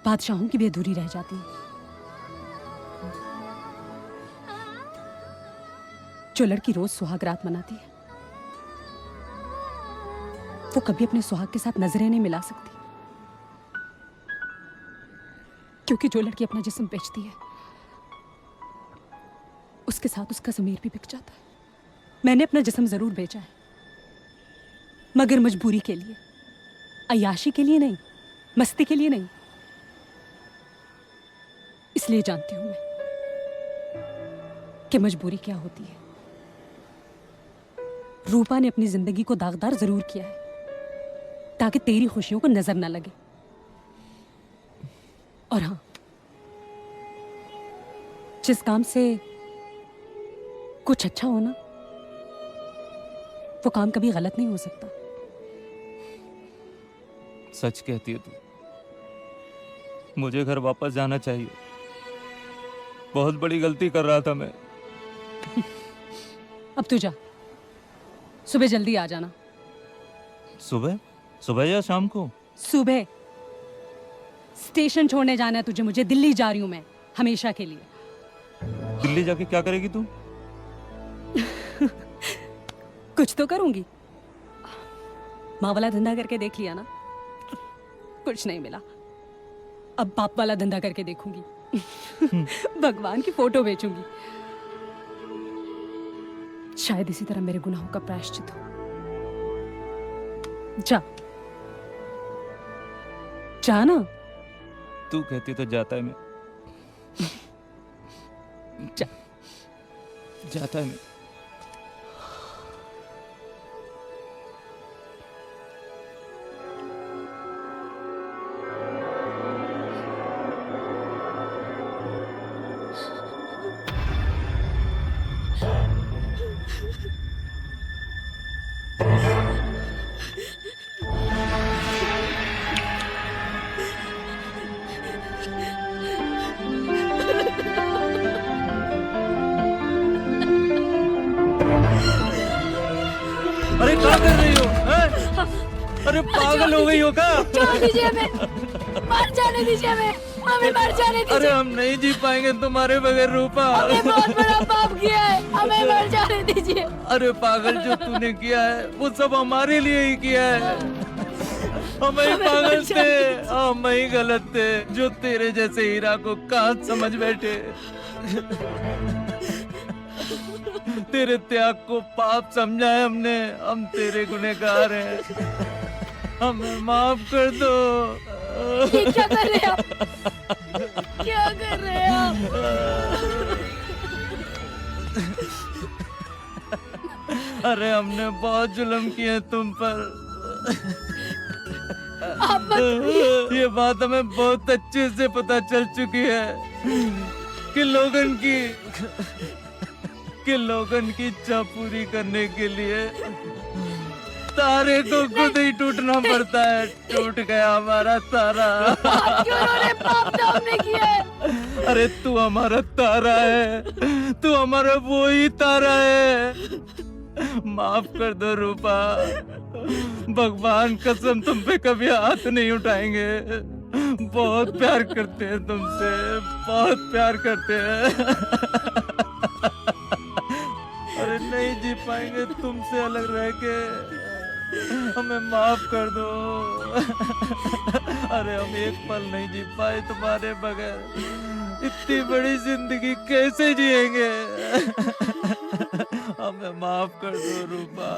बादशाहों की भी अधूरी रह जाती हैं। जो लड़की रोज सुहाग रात मनाती है, वो कभी अपने सुहाग के साथ नजरें नहीं मिला सकती, क्योंकि जो लड़की अपना जिस्म बेचती है, उसके साथ उसका ज़मीर भी बिक जाता है। मैंने अपना जिस्म जरूर बेचा है, मगर मजबूरी के लिए, अय्याशी के लिए नहीं, मस्ती के लिए नहीं। इसलिए जानती हूं मैं कि मजबूरी क्या होती है। रूपा ने अपनी जिंदगी को दागदार जरूर किया है, ताकि तेरी खुशियों को नजर ना लगे। और हाँ, जिस काम से कुछ अच्छा हो ना, वो काम कभी गलत नहीं हो सकता। सच कहती है तू। मुझे घर वापस जाना चाहिए। बहुत बड़ी गलती कर रहा था मैं। अब तू जा, सुबह जल्दी आ जाना, सुबह सुबह या शाम को? सुबह। स्टेशन छोड़ने जाना है तुझे मुझे। दिल्ली जा रही हूँ मैं हमेशा के लिए। दिल्ली जाके क्या करेगी तू? कुछ तो करूंगी। माँ वाला धंधा करके देख लिया ना, कुछ नहीं मिला। अब बाप वाला धंधा करके देखूंगी। भगवान की फोटो बेचूंगी। शायद इसी तरह मेरे गुनाहों का प्रायश्चित हो। जा जा ना। तू कहती तो जाता है मैं। जा। जाता है मैं। अरे क्या कर रही हो? हैं? अरे पागल हो गई हो क्या? छोड़ दीजिए हमें, मर जाने दीजिए हमें, हमें मर जाने दीजिए। अरे हम नहीं जी पाएंगे तुम्हारे बगैर रूपा। हमने बहुत बड़ा पाप किया है, हमें मर जाने दीजिए। अरे पागल, जो तूने किया है वो सब हमारे लिए ही किया है। हम ही पागल थे, हम ही गलत थे जो तेरे जैसे हीरा को कहाँ समझ बैठे। तेरे त्याग को पाप समझा है हमने। हम तेरे गुनहगार हैं, हमें माफ कर दो। ये क्या कर रहे हैं आप? क्या कर रहे हैं आप? अरे हमने बहुत जुल्म किए तुम पर। आप मत। ये बात हमें बहुत अच्छे से पता चल चुकी है कि लोगन की इच्छा पूरी करने के लिए तारे को खुद ही टूटना पड़ता है। टूट गया हमारा तारा। क्यों रो रहे? पाप तो हमने किया है। अरे तू हमारा तारा है, तू हमारा वो ही तारा है। माफ कर दो रूपा, भगवान कसम तुम पे कभी हाथ नहीं उठाएंगे। बहुत प्यार करते हैं तुमसे, बहुत प्यार करते हैं। अरे नहीं जी पाएंगे तुमसे अलग रह के, हमें माफ कर दो। अरे हम एक पल नहीं जी पाए तुम्हारे बगैर। इतनी बड़ी जिंदगी कैसे जिएंगे? हमें माफ कर दो रूपा।